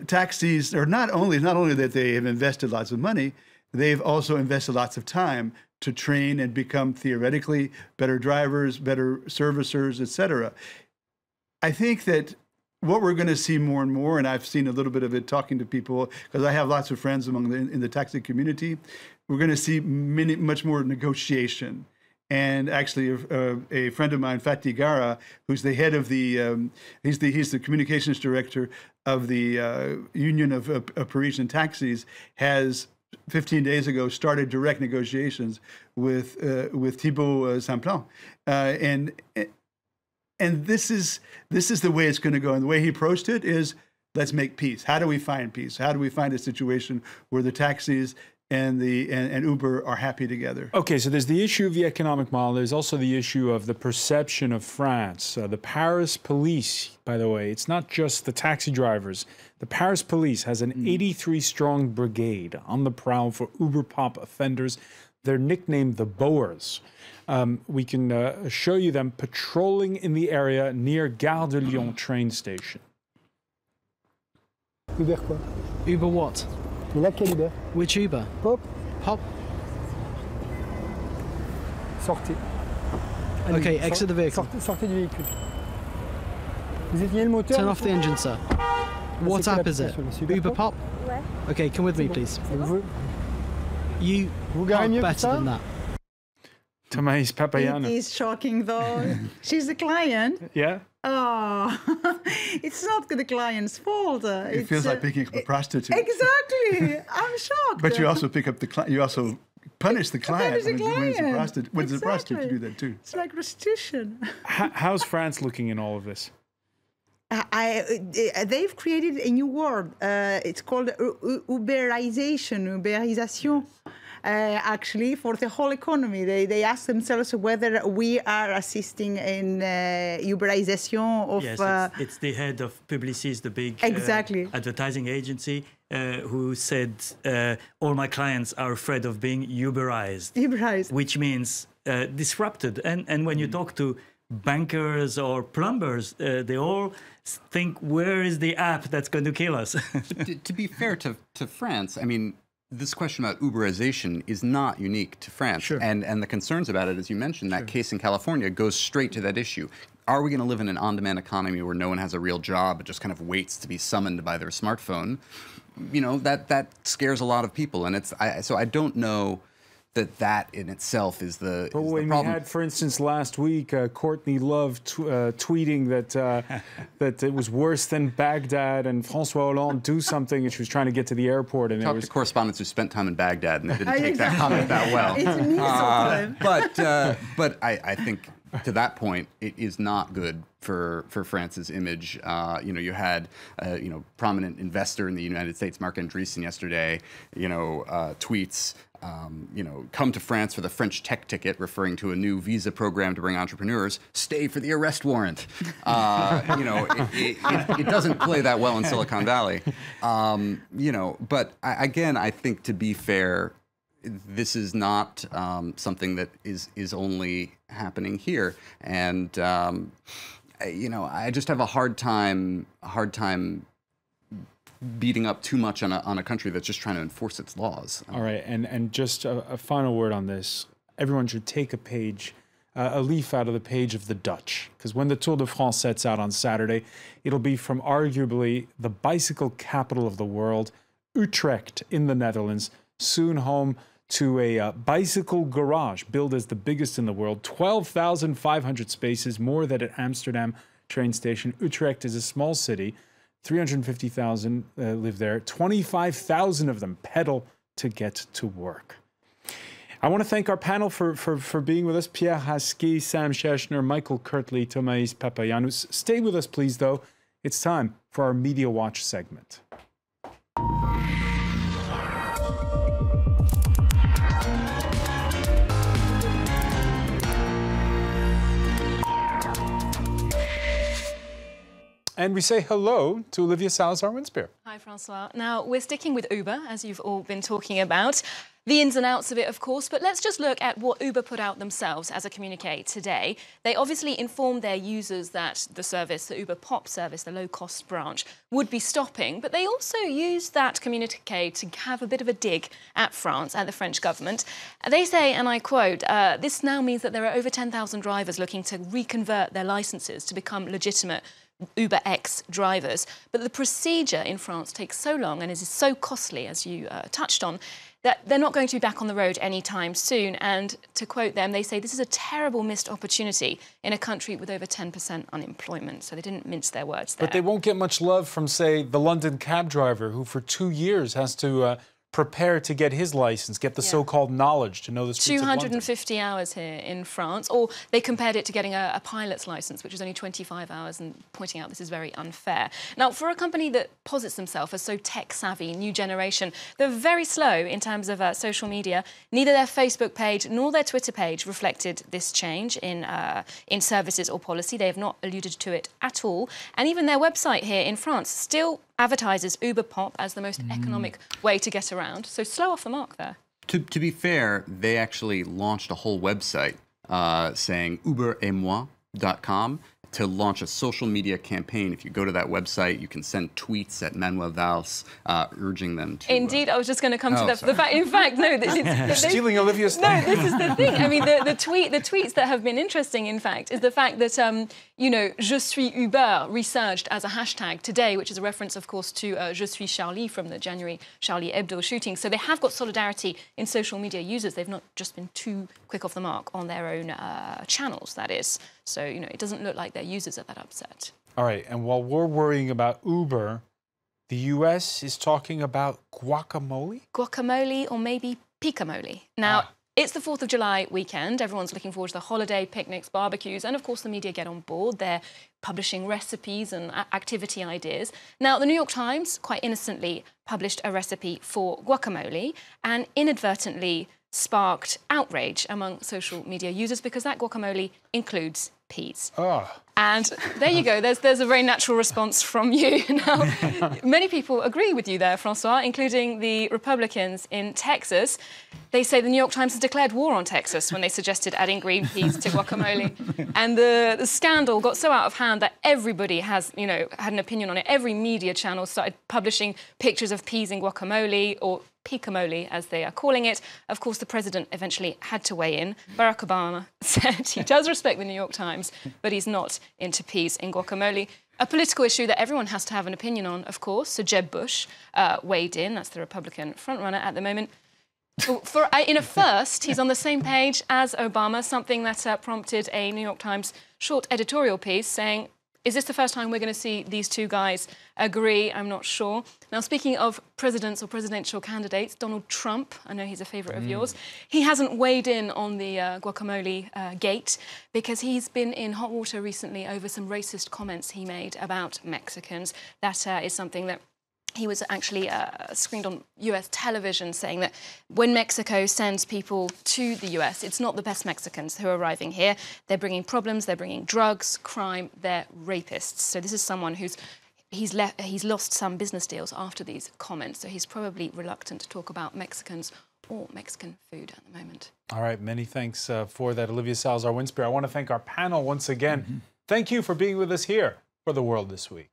taxis are not only that they have invested lots of money, they've also invested lots of time to train and become theoretically better drivers, better servicers, etc. I think that what we're going to see more and more, and I've seen a little bit of it talking to people, because I have lots of friends in the taxi community, we're going to see much more negotiation And actually, a friend of mine, Fatih Gara, who's the head of the, he's the communications director of the Union of Parisian Taxis, has 15 days ago started direct negotiations with Thibault Saint-Plan, and this is the way it's going to go. And the way he approached it is, let's make peace. How do we find peace? How do we find a situation where the taxis and Uber are happy together? Okay, so there's the issue of the economic model. There's also the issue of the perception of France. The Paris police, by the way, it's not just the taxi drivers. The Paris police has an 83-strong brigade on the prowl for Uber pop offenders. They're nicknamed the Boers. We can show you them patrolling in the area near Gare de Lyon train station. Uber quoi? Uber what? Uber. Which Uber? Pop. Pop. Sortez. Allez, okay, exit the vehicle. Sortez du véhicule. Vous éteignez le moteur. Turn off the engine, sir. What app is it? Uber Pop? Ouais. Okay, come with me, please. You are better than that. Thomais Papayannou. It is shocking, though. She's the client. Yeah. Oh, it's not the client's fault. It feels like picking up a prostitute. Exactly. I'm shocked. But you also pick up the client. You also punish the client. Punish the client. When it's a prostitute, you do that too. It's like prostitution. How's France looking in all of this? They've created a new word. It's called Uberization. Actually, for the whole economy, they ask themselves whether we are assisting in Uberization of. Yes, it's the head of Publicis, the big advertising agency, who said all my clients are afraid of being Uberized. Uberized, which means disrupted. And when you talk to bankers or plumbers, they all think, where is the app that's going to kill us? To be fair to France, I mean, this question about Uberization is not unique to France. Sure. And the concerns about it, as you mentioned, that case in California goes straight to that issue. Are we going to live in an on-demand economy where no one has a real job but just kind of waits to be summoned by their smartphone? You know, that scares a lot of people. And so I don't know that in itself is the But when we had, for instance, last week, Courtney Love tweeting that it was worse than Baghdad and François Hollande do something, and she was trying to get to the airport. And talked to correspondents who spent time in Baghdad, and they didn't take that comment that well. But I think to that point, it is not good for France's image. You know, you had prominent investor in the United States, Marc Andreessen, yesterday, tweets. Come to France for the French tech ticket, referring to a new visa program to bring entrepreneurs. Stay for the arrest warrant. It doesn't play that well in Silicon Valley. But I think, to be fair, this is not something that is only happening here. And, I just have a hard time beating up too much on a country that's just trying to enforce its laws. All right, and just a final word on this. Everyone should take a leaf out of the page of the Dutch, because when the Tour de France sets out on Saturday, it'll be from arguably the bicycle capital of the world, Utrecht in the Netherlands, soon home to a bicycle garage billed as the biggest in the world, 12,500 spaces, more than at Amsterdam train station. Utrecht is a small city. 350,000 live there. 25,000 of them pedal to get to work. I want to thank our panel for being with us. Pierre Hasky, Sam Schechner, Michael Kirtley, Thomais Papayannou. Stay with us, please, though. It's time for our Media Watch segment. And we say hello to Olivia Salazar-Winspear. Hi, Francois. Now, we're sticking with Uber, as you've all been talking about. The ins and outs of it, of course, but let's just look at what Uber put out themselves as a communique today. They obviously informed their users that the service, the Uber Pop service, the low-cost branch, would be stopping, but they also used that communique to have a bit of a dig at France, at the French government. They say, and I quote, this now means that there are over 10,000 drivers looking to reconvert their licenses to become legitimate UberX drivers. But the procedure in France takes so long and is so costly, as you touched on. that they're not going to be back on the road anytime soon. And to quote them, they say this is a terrible missed opportunity in a country with over 10% unemployment. So they didn't mince their words there. But they won't get much love from, say, the London cab driver who for 2 years has to prepare to get his license, get the so-called knowledge to know the streets of London. 250 hours here in France, or they compared it to getting a pilot's license, which is only 25 hours, and pointing out this is very unfair. Now, for a company that posits themselves as so tech-savvy, new generation, they're very slow in terms of social media. Neither their Facebook page nor their Twitter page reflected this change in services or policy. They have not alluded to it at all. And even their website here in France still advertises Uber Pop as the most economic way to get around. So slow off the mark there. To be fair, they actually launched a whole website saying uberetmoi.com to launch a social media campaign. If you go to that website, you can send tweets at Manuel Valls urging them to... Indeed, I was just going to come to that. In fact, no. You're stealing Olivia's thing. No, this is the thing. I mean, the tweets that have been interesting, in fact, is the fact that, you know, Je suis Uber resurged as a hashtag today, which is a reference, of course, to Je suis Charlie from the January Charlie Hebdo shooting. So they have got solidarity in social media users. They've not just been too quick off the mark on their own channels, that is. So, you know, it doesn't look like their users are that upset. All right, and while we're worrying about Uber, the US is talking about guacamole? Guacamole or maybe picamole. Now, it's the 4th of July weekend. Everyone's looking forward to the holiday, picnics, barbecues, and of course the media get on board. They're publishing recipes and activity ideas. Now, the New York Times, quite innocently, published a recipe for guacamole and inadvertently sparked outrage among social media users because that guacamole includes peas. And there you go, there's a very natural response from you. Now, many people agree with you there, Francois, including the Republicans in Texas. They say the New York Times has declared war on Texas when they suggested adding green peas to guacamole. And the scandal got so out of hand that everybody has, you know, had an opinion on it. Every media channel started publishing pictures of peas in guacamole, or picamole, as they are calling it. Of course, the president eventually had to weigh in. Barack Obama said he does respect the New York Times, but he's not into peas in guacamole. A political issue that everyone has to have an opinion on, of course. So Jeb Bush weighed in. That's the Republican frontrunner at the moment. In a first, he's on the same page as Obama, something that prompted a New York Times short editorial piece saying, is this the first time we're going to see these two guys agree? I'm not sure. Now, speaking of presidents or presidential candidates, Donald Trump, I know he's a favourite of yours, he hasn't weighed in on the guacamole gate because he's been in hot water recently over some racist comments he made about Mexicans. That is something that he was actually screened on US television saying that when Mexico sends people to the US, it's not the best Mexicans who are arriving here. They're bringing problems, they're bringing drugs, crime, they're rapists. So this is someone he's lost some business deals after these comments. So he's probably reluctant to talk about Mexicans or Mexican food at the moment. All right, many thanks for that, Olivia Salazar-Winspear. I want to thank our panel once again. Thank you for being with us here for The World This Week.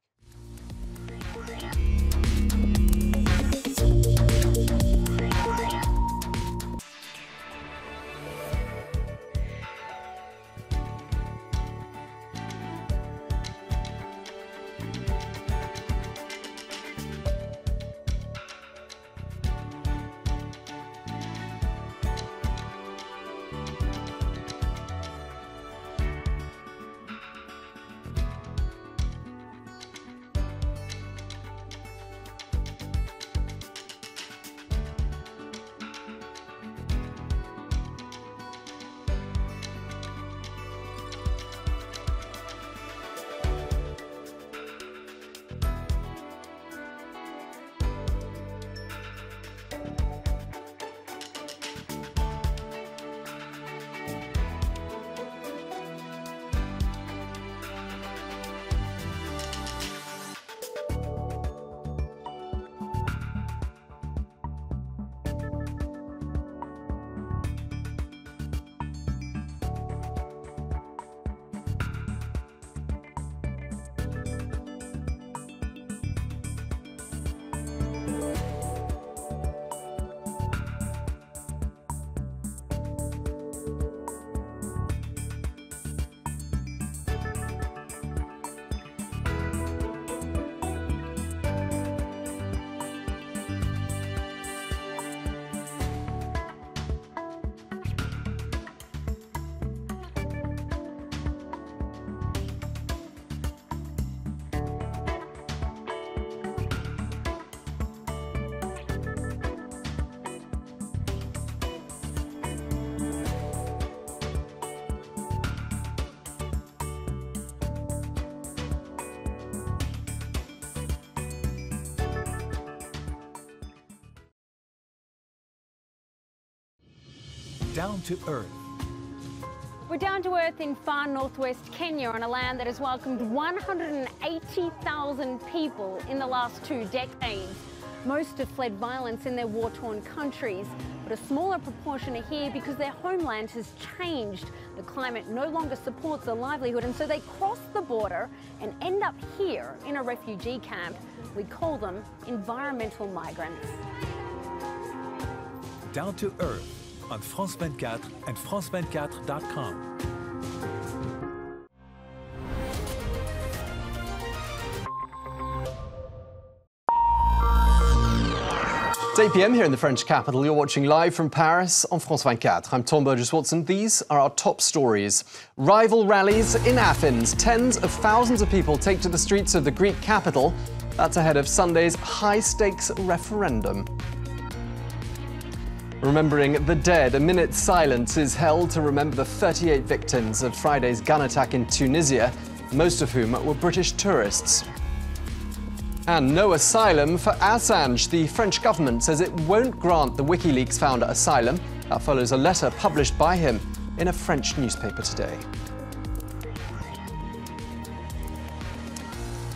Down to earth. We're down to earth in far northwest Kenya on a land that has welcomed 180,000 people in the last 2 decades. Most have fled violence in their war-torn countries, but a smaller proportion are here because their homeland has changed. The climate no longer supports their livelihood, and so they cross the border and end up here in a refugee camp. We call them environmental migrants. Down to earth on France 24 and France24.com. It's 8 p.m. here in the French capital. You're watching live from Paris on France 24. I'm Tom Burgess-Watson. These are our top stories. Rival rallies in Athens. Tens of thousands of people take to the streets of the Greek capital. That's ahead of Sunday's high-stakes referendum. Remembering the dead, a minute's silence is held to remember the 38 victims of Friday's gun attack in Tunisia, most of whom were British tourists. And no asylum for Assange. The French government says it won't grant the WikiLeaks founder asylum. That follows a letter published by him in a French newspaper today.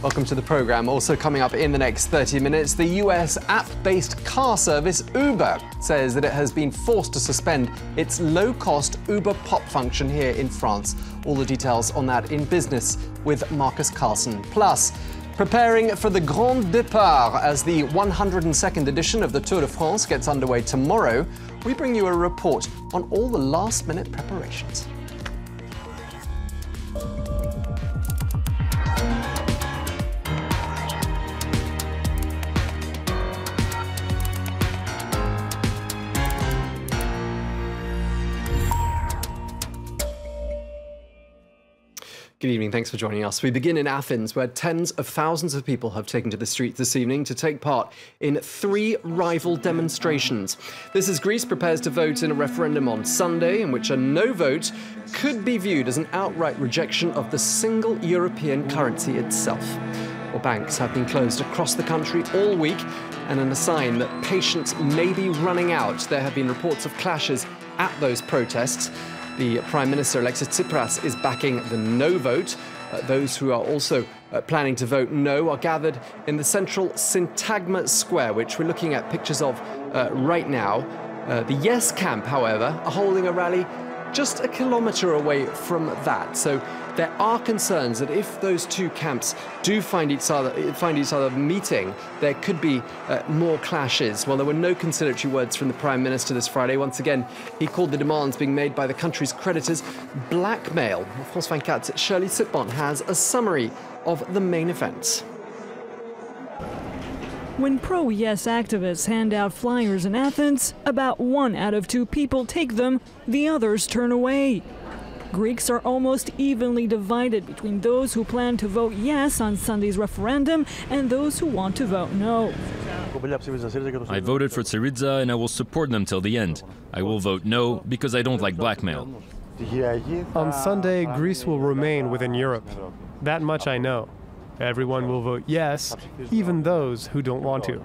Welcome to the programme. Also coming up in the next 30 minutes, the US app-based car service Uber says that it has been forced to suspend its low-cost Uber Pop function here in France. All the details on that in Business with Marcus Carlson. Plus, preparing for the Grand Départ as the 102nd edition of the Tour de France gets underway tomorrow, we bring you a report on all the last-minute preparations. Good evening, thanks for joining us. We begin in Athens, where tens of thousands of people have taken to the streets this evening to take part in 3 rival demonstrations. This as Greece prepares to vote in a referendum on Sunday, in which a no vote could be viewed as an outright rejection of the single European currency itself. Well, banks have been closed across the country all week, and in a sign that patience may be running out, there have been reports of clashes at those protests. The Prime Minister, Alexis Tsipras, is backing the no vote. Those who are also planning to vote no are gathered in the central Syntagma Square, which we're looking at pictures of right now. The yes camp, however, are holding a rally just a kilometre away from that. So there are concerns that if those two camps do find each other meeting, there could be more clashes. Well, there were no conciliatory words from the Prime Minister this Friday. Once again, he called the demands being made by the country's creditors blackmail. France 24's Shirley Sitbon has a summary of the main events. When pro-yes activists hand out flyers in Athens, about 1 out of 2 people take them, the others turn away. Greeks are almost evenly divided between those who plan to vote yes on Sunday's referendum and those who want to vote no. I voted for Syriza and I will support them till the end. I will vote no because I don't like blackmail. On Sunday, Greece will remain within Europe. That much I know. Everyone will vote yes, even those who don't want to.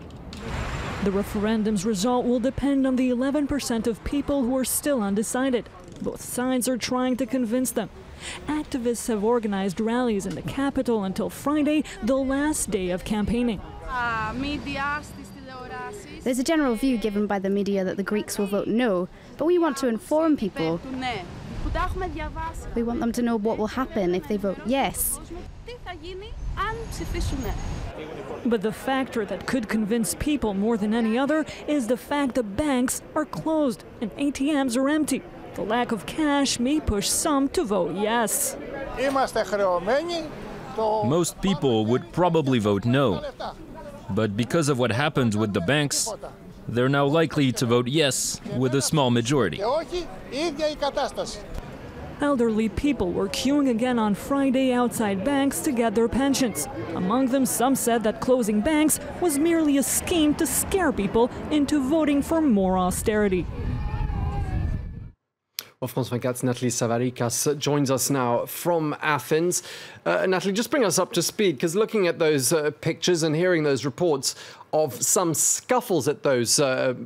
The referendum's result will depend on the 11% of people who are still undecided. Both sides are trying to convince them. Activists have organized rallies in the capital until Friday, the last day of campaigning. There's a general view given by the media that the Greeks will vote no, but we want to inform people. We want them to know what will happen if they vote yes. But the factor that could convince people more than any other is the fact that banks are closed and ATMs are empty. The lack of cash may push some to vote yes. Most people would probably vote no. But because of what happened with the banks, they're now likely to vote yes with a small majority. Elderly people were queuing again on Friday outside banks to get their pensions. Among them, some said that closing banks was merely a scheme to scare people into voting for more austerity. Well, France 24's Natalie Savarikas joins us now from Athens. Natalie, just bring us up to speed, because looking at those pictures and hearing those reports of some scuffles at those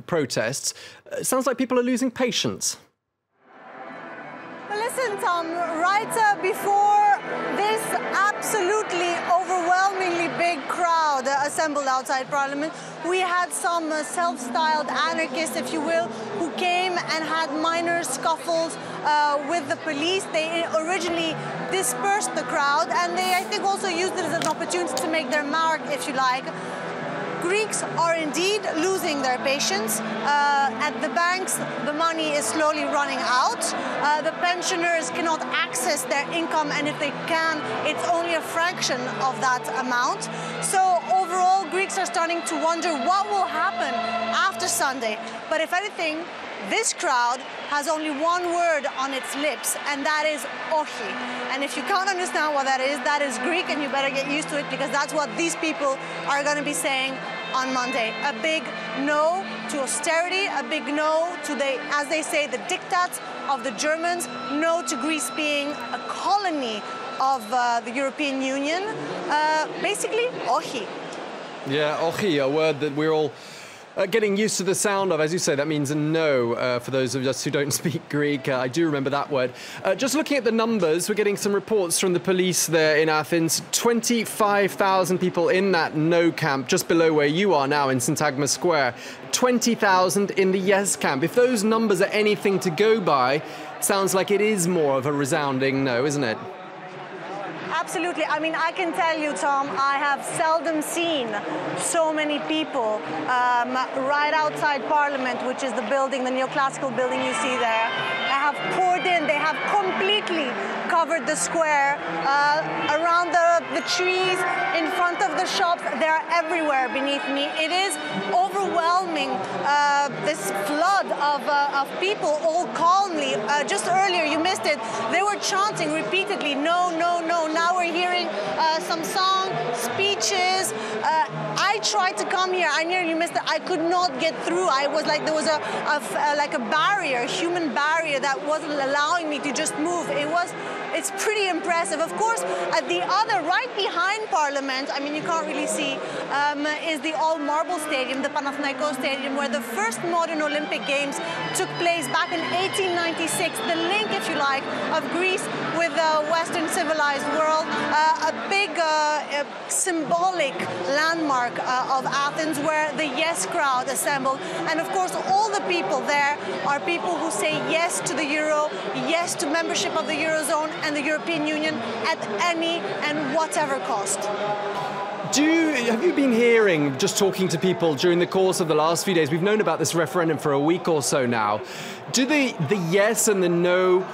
protests, it sounds like people are losing patience. listen, Tom, right before this absolutely overwhelmingly big crowd assembled outside Parliament, we had some self-styled anarchists, if you will, who came and had minor scuffles with the police. They originally dispersed the crowd, and they, I think, also used it as an opportunity to make their mark, if you like. Greeks are indeed losing their patience. At the banks, the money is slowly running out. The pensioners cannot access their income, and if they can, it's only a fraction of that amount. So overall, Greeks are starting to wonder what will happen after Sunday. But if anything, this crowd has only one word on its lips, and that is ochi. And if you can't understand what that is Greek, and you better get used to it, because that's what these people are going to be saying on Monday. A big no to austerity, a big no to the, as they say, the diktats of the Germans, no to Greece being a colony of the European Union. Basically, ochi. Yeah, ochi, a word that we're all getting used to the sound of. As you say, that means a no for those of us who don't speak Greek. I do remember that word. Just looking at the numbers, we're getting some reports from the police there in Athens. 25,000 people in that no camp, just below where you are now in Syntagma Square. 20,000 in the yes camp. If those numbers are anything to go by, sounds like it is more of a resounding no, isn't it? Absolutely. I mean, I can tell you, Tom, I have seldom seen so many people right outside Parliament, which is the building, the neoclassical building you see there. They have poured in, they have completely covered the square, around the trees, in front of the shops. They're everywhere beneath me. It is overwhelming, this flood of people, all calmly. Just earlier, you missed it, they were chanting repeatedly, no, no, no. Now we're hearing some song, speeches. I tried to come here. I nearly missed it. I could not get through. I was like, there was like a barrier, a human barrier that wasn't allowing me to just move. It's pretty impressive. Of course, at the other, right behind Parliament, I mean, you can't really see, is the all-marble stadium, the Panathinaikos Stadium, where the first modern Olympic Games took place back in 1896. The link, if you like, of Greece with the Western civilized world. A big symbolic landmark of Athens, where the yes crowd assembled. And of course, all the people there are people who say yes to the euro, yes to membership of the Eurozone and the European Union at any and whatever cost. Have you been hearing, just talking to people during the course of the last few days, we've known about this referendum for a week or so now, do the yes and the no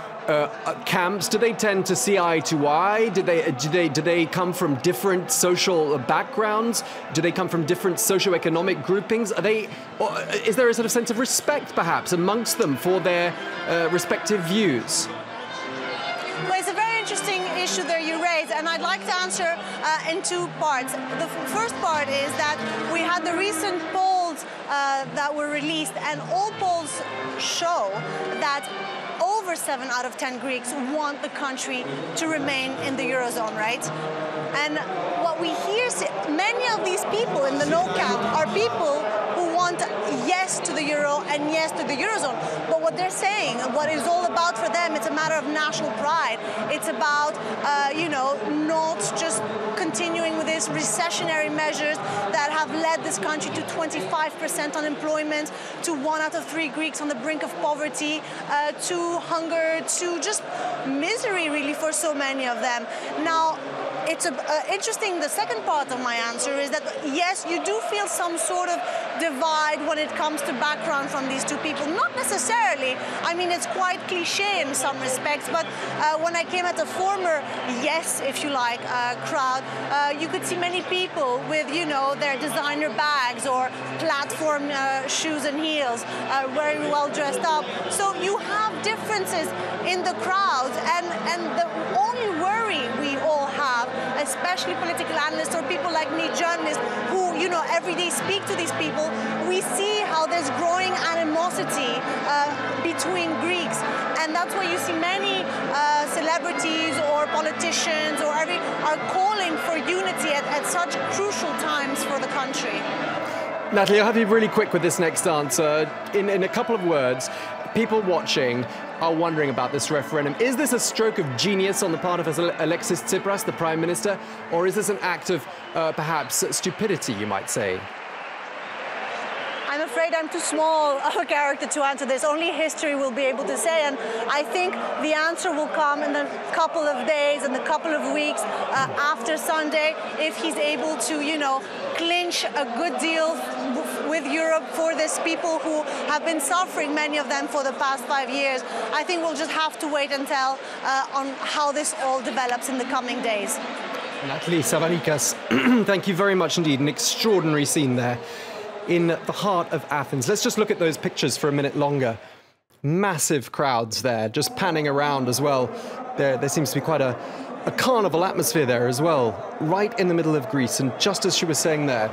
camps, do they tend to see eye to eye? Do they come from different social backgrounds? Do they come from different socio-economic groupings? Is there a sort of sense of respect, perhaps, amongst them for their respective views? Well, it's a very interesting issue there you raise, and I'd like to answer in two parts. The first part is that we had the recent polls that were released, and all polls show that over 7 out of 10 Greeks want the country to remain in the Eurozone, right? And what we hear, many of these people in the no camp are people who want yes to the euro and yes to the Eurozone. But what they're saying, what it's all about for them, it's a matter of national pride. It's about, you know, not just continuing with these recessionary measures that have led this country to 25% unemployment, to 1 out of 3 Greeks on the brink of poverty, to hunger, to just misery, really, for so many of them. Now, it's interesting, the second part of my answer is that, yes, you do feel some sort of divide when it comes to background from these two people. Not necessarily. I mean, it's quite cliche in some respects, but when I came at a former yes, if you like, crowd, you could see many people with, you know, their designer bags or platform shoes and heels, very well dressed up. So you have differences in the crowds, and the only worry we all have, especially political analysts or people like me, journalists, who, you know, every day speak to these people, we see how there's growing animosity between Greeks. And that's why you see many celebrities or politicians or are calling for unity at such crucial times for the country. Natalie, I'll have you really quick with this next answer. In a couple of words, people watching, are wondering about this referendum. Is this a stroke of genius on the part of Alexis Tsipras, the Prime Minister, or is this an act of perhaps stupidity, you might say? I'm afraid I'm too small of a character to answer this. Only history will be able to say, and I think the answer will come in a couple of days and a couple of weeks after Sunday, if he's able to, you know, clinch a good deal with Europe for these people who have been suffering, many of them, for the past 5 years. I think we'll just have to wait and tell on how this all develops in the coming days. Natalie Savanikas, thank you very much indeed. An extraordinary scene there in the heart of Athens. Let's just look at those pictures for a minute longer. Massive crowds there, just panning around as well. There seems to be quite a carnival atmosphere there as well, right in the middle of Greece. And just as she was saying there,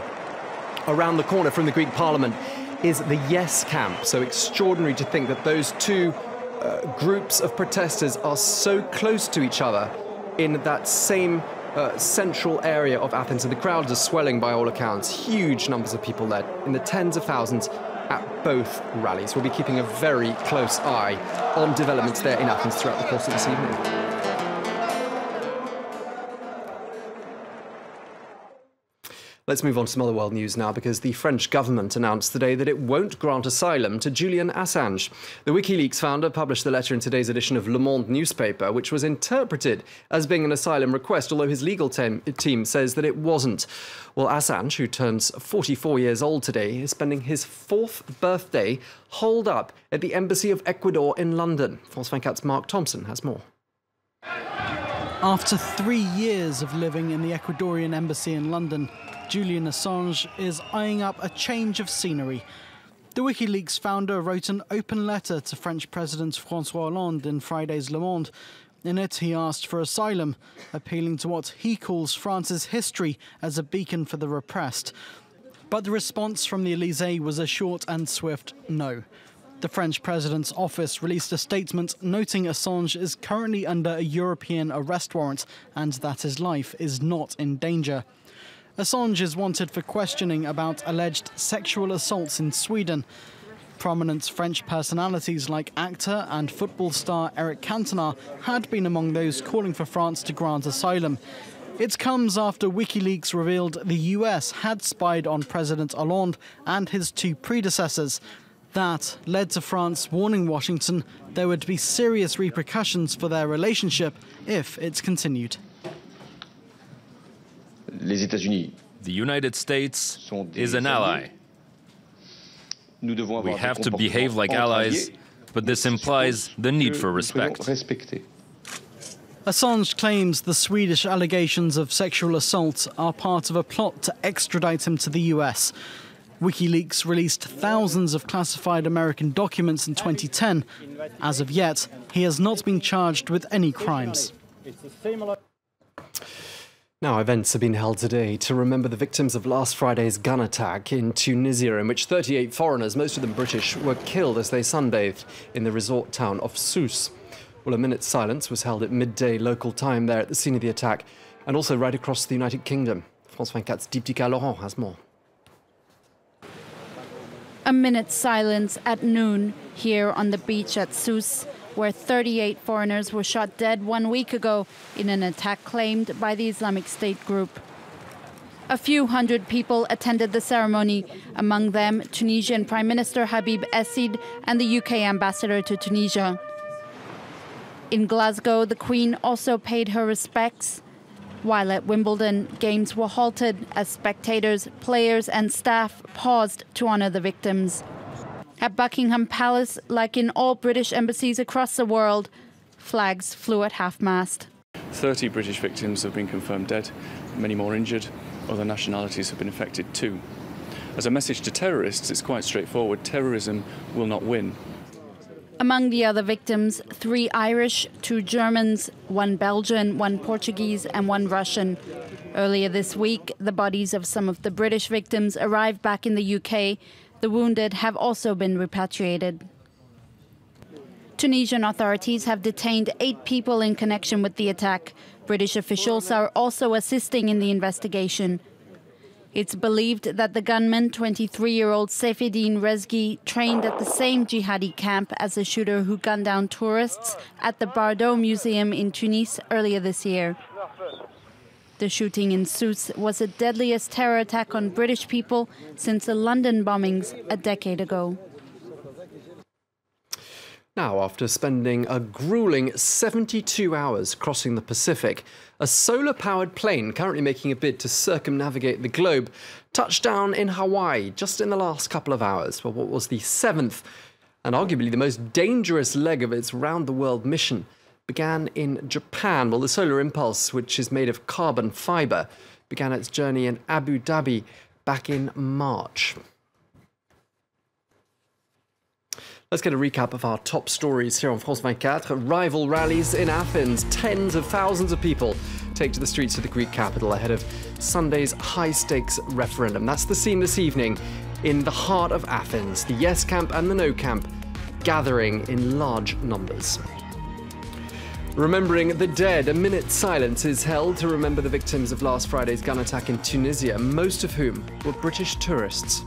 around the corner from the Greek parliament is the Yes camp. So extraordinary to think that those two groups of protesters are so close to each other in that same central area of Athens, and the crowds are swelling by all accounts. Huge numbers of people there, in the tens of thousands at both rallies. We'll be keeping a very close eye on developments there in Athens throughout the course of this evening. Let's move on to some other world news now, because the French government announced today that it won't grant asylum to Julian Assange. The WikiLeaks founder published the letter in today's edition of Le Monde newspaper, which was interpreted as being an asylum request, although his legal team says that it wasn't. Well, Assange, who turns 44 years old today, is spending his 4th birthday holed up at the Embassy of Ecuador in London. France 24's Mark Thompson has more. After 3 years of living in the Ecuadorian embassy in London, Julian Assange is eyeing up a change of scenery. The WikiLeaks founder wrote an open letter to French President François Hollande in Friday's Le Monde. In it, he asked for asylum, appealing to what he calls France's history as a beacon for the repressed. But the response from the Élysée was a short and swift no. The French president's office released a statement noting Assange is currently under a European arrest warrant and that his life is not in danger. Assange is wanted for questioning about alleged sexual assaults in Sweden. Prominent French personalities like actor and football star Eric Cantona had been among those calling for France to grant asylum. It comes after WikiLeaks revealed the US had spied on President Hollande and his 2 predecessors. That led to France warning Washington there would be serious repercussions for their relationship if it continued. The United States is an ally. We have to behave like allies, but this implies the need for respect. Assange claims the Swedish allegations of sexual assault are part of a plot to extradite him to the US. WikiLeaks released thousands of classified American documents in 2010. As of yet, he has not been charged with any crimes. Now, events have been held today to remember the victims of last Friday's gun attack in Tunisia, in which 38 foreigners, most of them British, were killed as they sunbathed in the resort town of Sousse. Well, a minute's silence was held at midday local time there at the scene of the attack, and also right across the United Kingdom. France 24's Diptyka Laurent has more. A minute's silence at noon here on the beach at Sousse, where 38 foreigners were shot dead 1 week ago in an attack claimed by the Islamic State group. A few hundred people attended the ceremony, among them Tunisian Prime Minister Habib Essid and the UK ambassador to Tunisia. In Glasgow, the Queen also paid her respects. While at Wimbledon, games were halted as spectators, players and staff paused to honour the victims. At Buckingham Palace, like in all British embassies across the world, flags flew at half-mast. 30 British victims have been confirmed dead, many more injured. Other nationalities have been affected too. As a message to terrorists, it's quite straightforward. Terrorism will not win. Among the other victims, 3 Irish, 2 Germans, 1 Belgian, 1 Portuguese and 1 Russian. Earlier this week, the bodies of some of the British victims arrived back in the UK. The wounded have also been repatriated. Tunisian authorities have detained 8 people in connection with the attack. British officials are also assisting in the investigation. It's believed that the gunman, 23-year-old Sefeddine Rezgi, trained at the same jihadi camp as the shooter who gunned down tourists at the Bardo Museum in Tunis earlier this year. The shooting in Sousse was the deadliest terror attack on British people since the London bombings a decade ago. Now, after spending a grueling 72 hours crossing the Pacific, a solar-powered plane currently making a bid to circumnavigate the globe touched down in Hawaii just in the last couple of hours for what was the 7th and arguably the most dangerous leg of its round-the-world mission. Began in Japan. Well, the Solar Impulse, which is made of carbon fibre, began its journey in Abu Dhabi back in March. Let's get a recap of our top stories here on France 24. Rival rallies in Athens. Tens of thousands of people take to the streets of the Greek capital ahead of Sunday's high-stakes referendum. That's the scene this evening in the heart of Athens. The yes camp and the no camp gathering in large numbers. Remembering the dead, a minute's silence is held to remember the victims of last Friday's gun attack in Tunisia, most of whom were British tourists.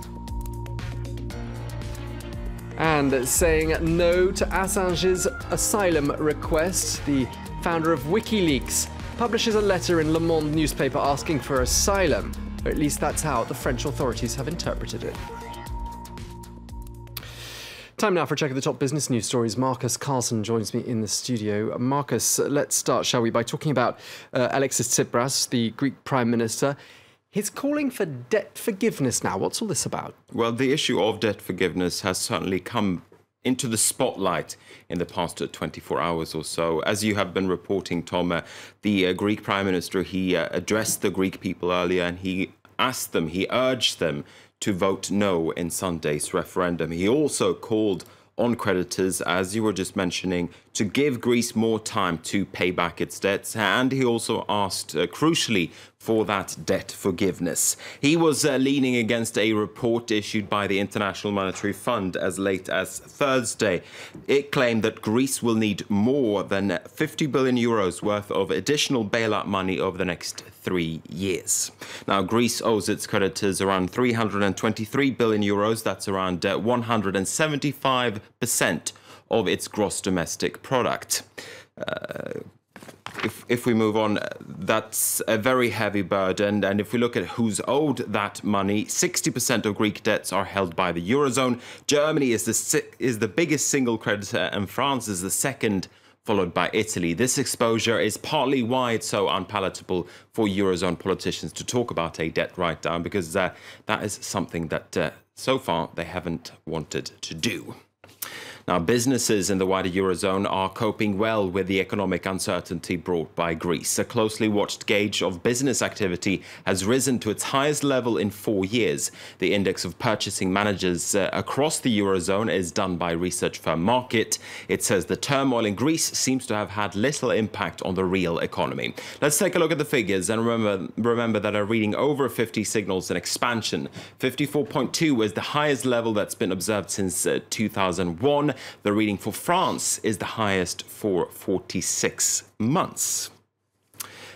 And saying no to Assange's asylum request, the founder of WikiLeaks publishes a letter in Le Monde newspaper asking for asylum, or at least that's how the French authorities have interpreted it. Time now for a check of the top business news stories. Marcus Carlson joins me in the studio. Marcus, let's start, shall we, by talking about Alexis Tsipras, the Greek Prime Minister. He's calling for debt forgiveness now. What's all this about? Well, the issue of debt forgiveness has certainly come into the spotlight in the past 24 hours or so. As you have been reporting, Tom, the Greek Prime Minister, he addressed the Greek people earlier and he asked them, he urged them to vote no in Sunday's referendum. He also called on creditors, as you were just mentioning, to give Greece more time to pay back its debts. And he also asked, crucially, for that debt forgiveness. He was leaning against a report issued by the International Monetary Fund as late as Thursday. It claimed that Greece will need more than 50 billion euros worth of additional bailout money over the next 3 years. Now, Greece owes its creditors around 323 billion euros. That's around 175% of its gross domestic product. If we move on, that's a very heavy burden. And if we look at who's owed that money, 60% of Greek debts are held by the Eurozone. Germany is the biggest single creditor, and France is the second, followed by Italy. This exposure is partly why it's so unpalatable for Eurozone politicians to talk about a debt write-down, because that is something that so far they haven't wanted to do. Now, businesses in the wider Eurozone are coping well with the economic uncertainty brought by Greece. A closely watched gauge of business activity has risen to its highest level in 4 years. The index of purchasing managers across the Eurozone is done by research firm Market. It says the turmoil in Greece seems to have had little impact on the real economy. Let's take a look at the figures and remember that a reading over 50 signals an expansion. 54.2 is the highest level that's been observed since 2001. The reading for France is the highest for 46 months.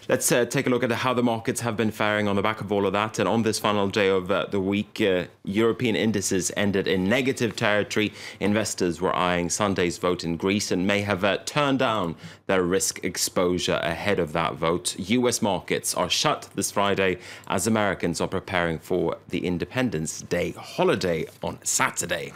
Let's take a look at how the markets have been faring on the back of all of that. And on this final day of the week, European indices ended in negative territory. Investors were eyeing Sunday's vote in Greece and may have turned down their risk exposure ahead of that vote. US markets are shut this Friday as Americans are preparing for the Independence Day holiday on Saturday.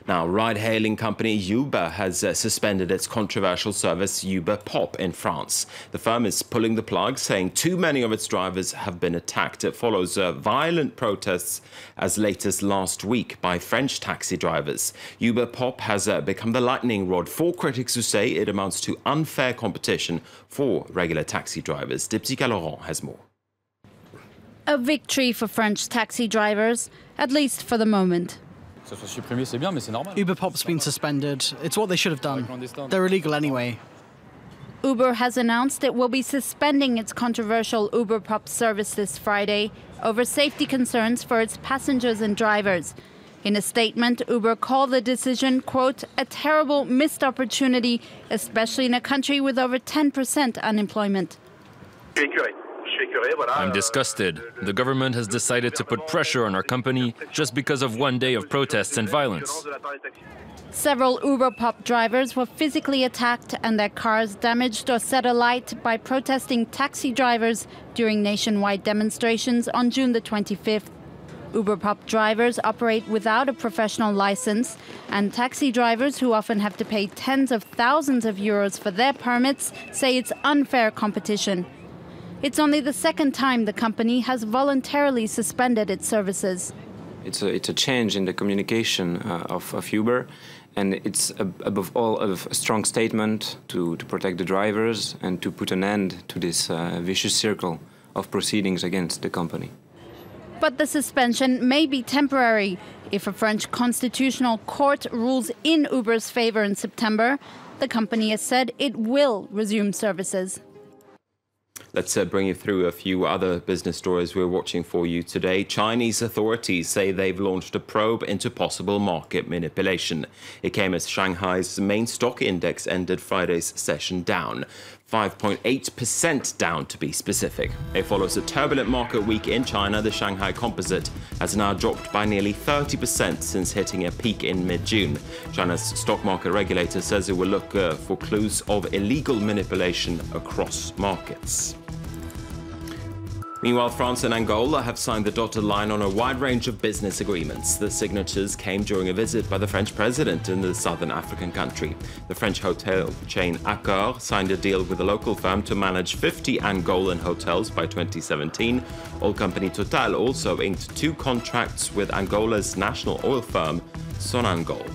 Now, ride-hailing company Uber has suspended its controversial service Uber Pop in France. The firm is pulling the plug, saying too many of its drivers have been attacked. It follows violent protests as late as last week by French taxi drivers. Uber Pop has become the lightning rod for critics who say it amounts to unfair competition for regular taxi drivers. Dipsika Laurent has more. A victory for French taxi drivers, at least for the moment. Uber Pop's been suspended. It's what they should have done. They're illegal anyway. Uber has announced it will be suspending its controversial Uber Pop service this Friday over safety concerns for its passengers and drivers. In a statement, Uber called the decision, quote, a terrible missed opportunity, especially in a country with over 10% unemployment. I'm disgusted. The government has decided to put pressure on our company just because of one day of protests and violence. Several Uber Pop drivers were physically attacked and their cars damaged or set alight by protesting taxi drivers during nationwide demonstrations on June the 25th. Uber Pop drivers operate without a professional license, and taxi drivers, who often have to pay tens of thousands of euros for their permits, say it's unfair competition. It's only the second time the company has voluntarily suspended its services. It's a change in the communication of Uber, and it's above all a strong statement to protect the drivers and to put an end to this vicious circle of proceedings against the company. But the suspension may be temporary. If a French constitutional court rules in Uber's favor in September, the company has said it will resume services. Let's bring you through a few other business stories we're watching for you today. Chinese authorities say they've launched a probe into possible market manipulation. It came as Shanghai's main stock index ended Friday's session down. 5.8% down, to be specific. It follows a turbulent market week in China. The Shanghai Composite has now dropped by nearly 30% since hitting a peak in mid-June. China's stock market regulator says it will look for clues of illegal manipulation across markets. Meanwhile, France and Angola have signed the dotted line on a wide range of business agreements. The signatures came during a visit by the French president in the southern African country. The French hotel chain Accor signed a deal with a local firm to manage 50 Angolan hotels by 2017. Oil company Total also inked 2 contracts with Angola's national oil firm, Sonangol.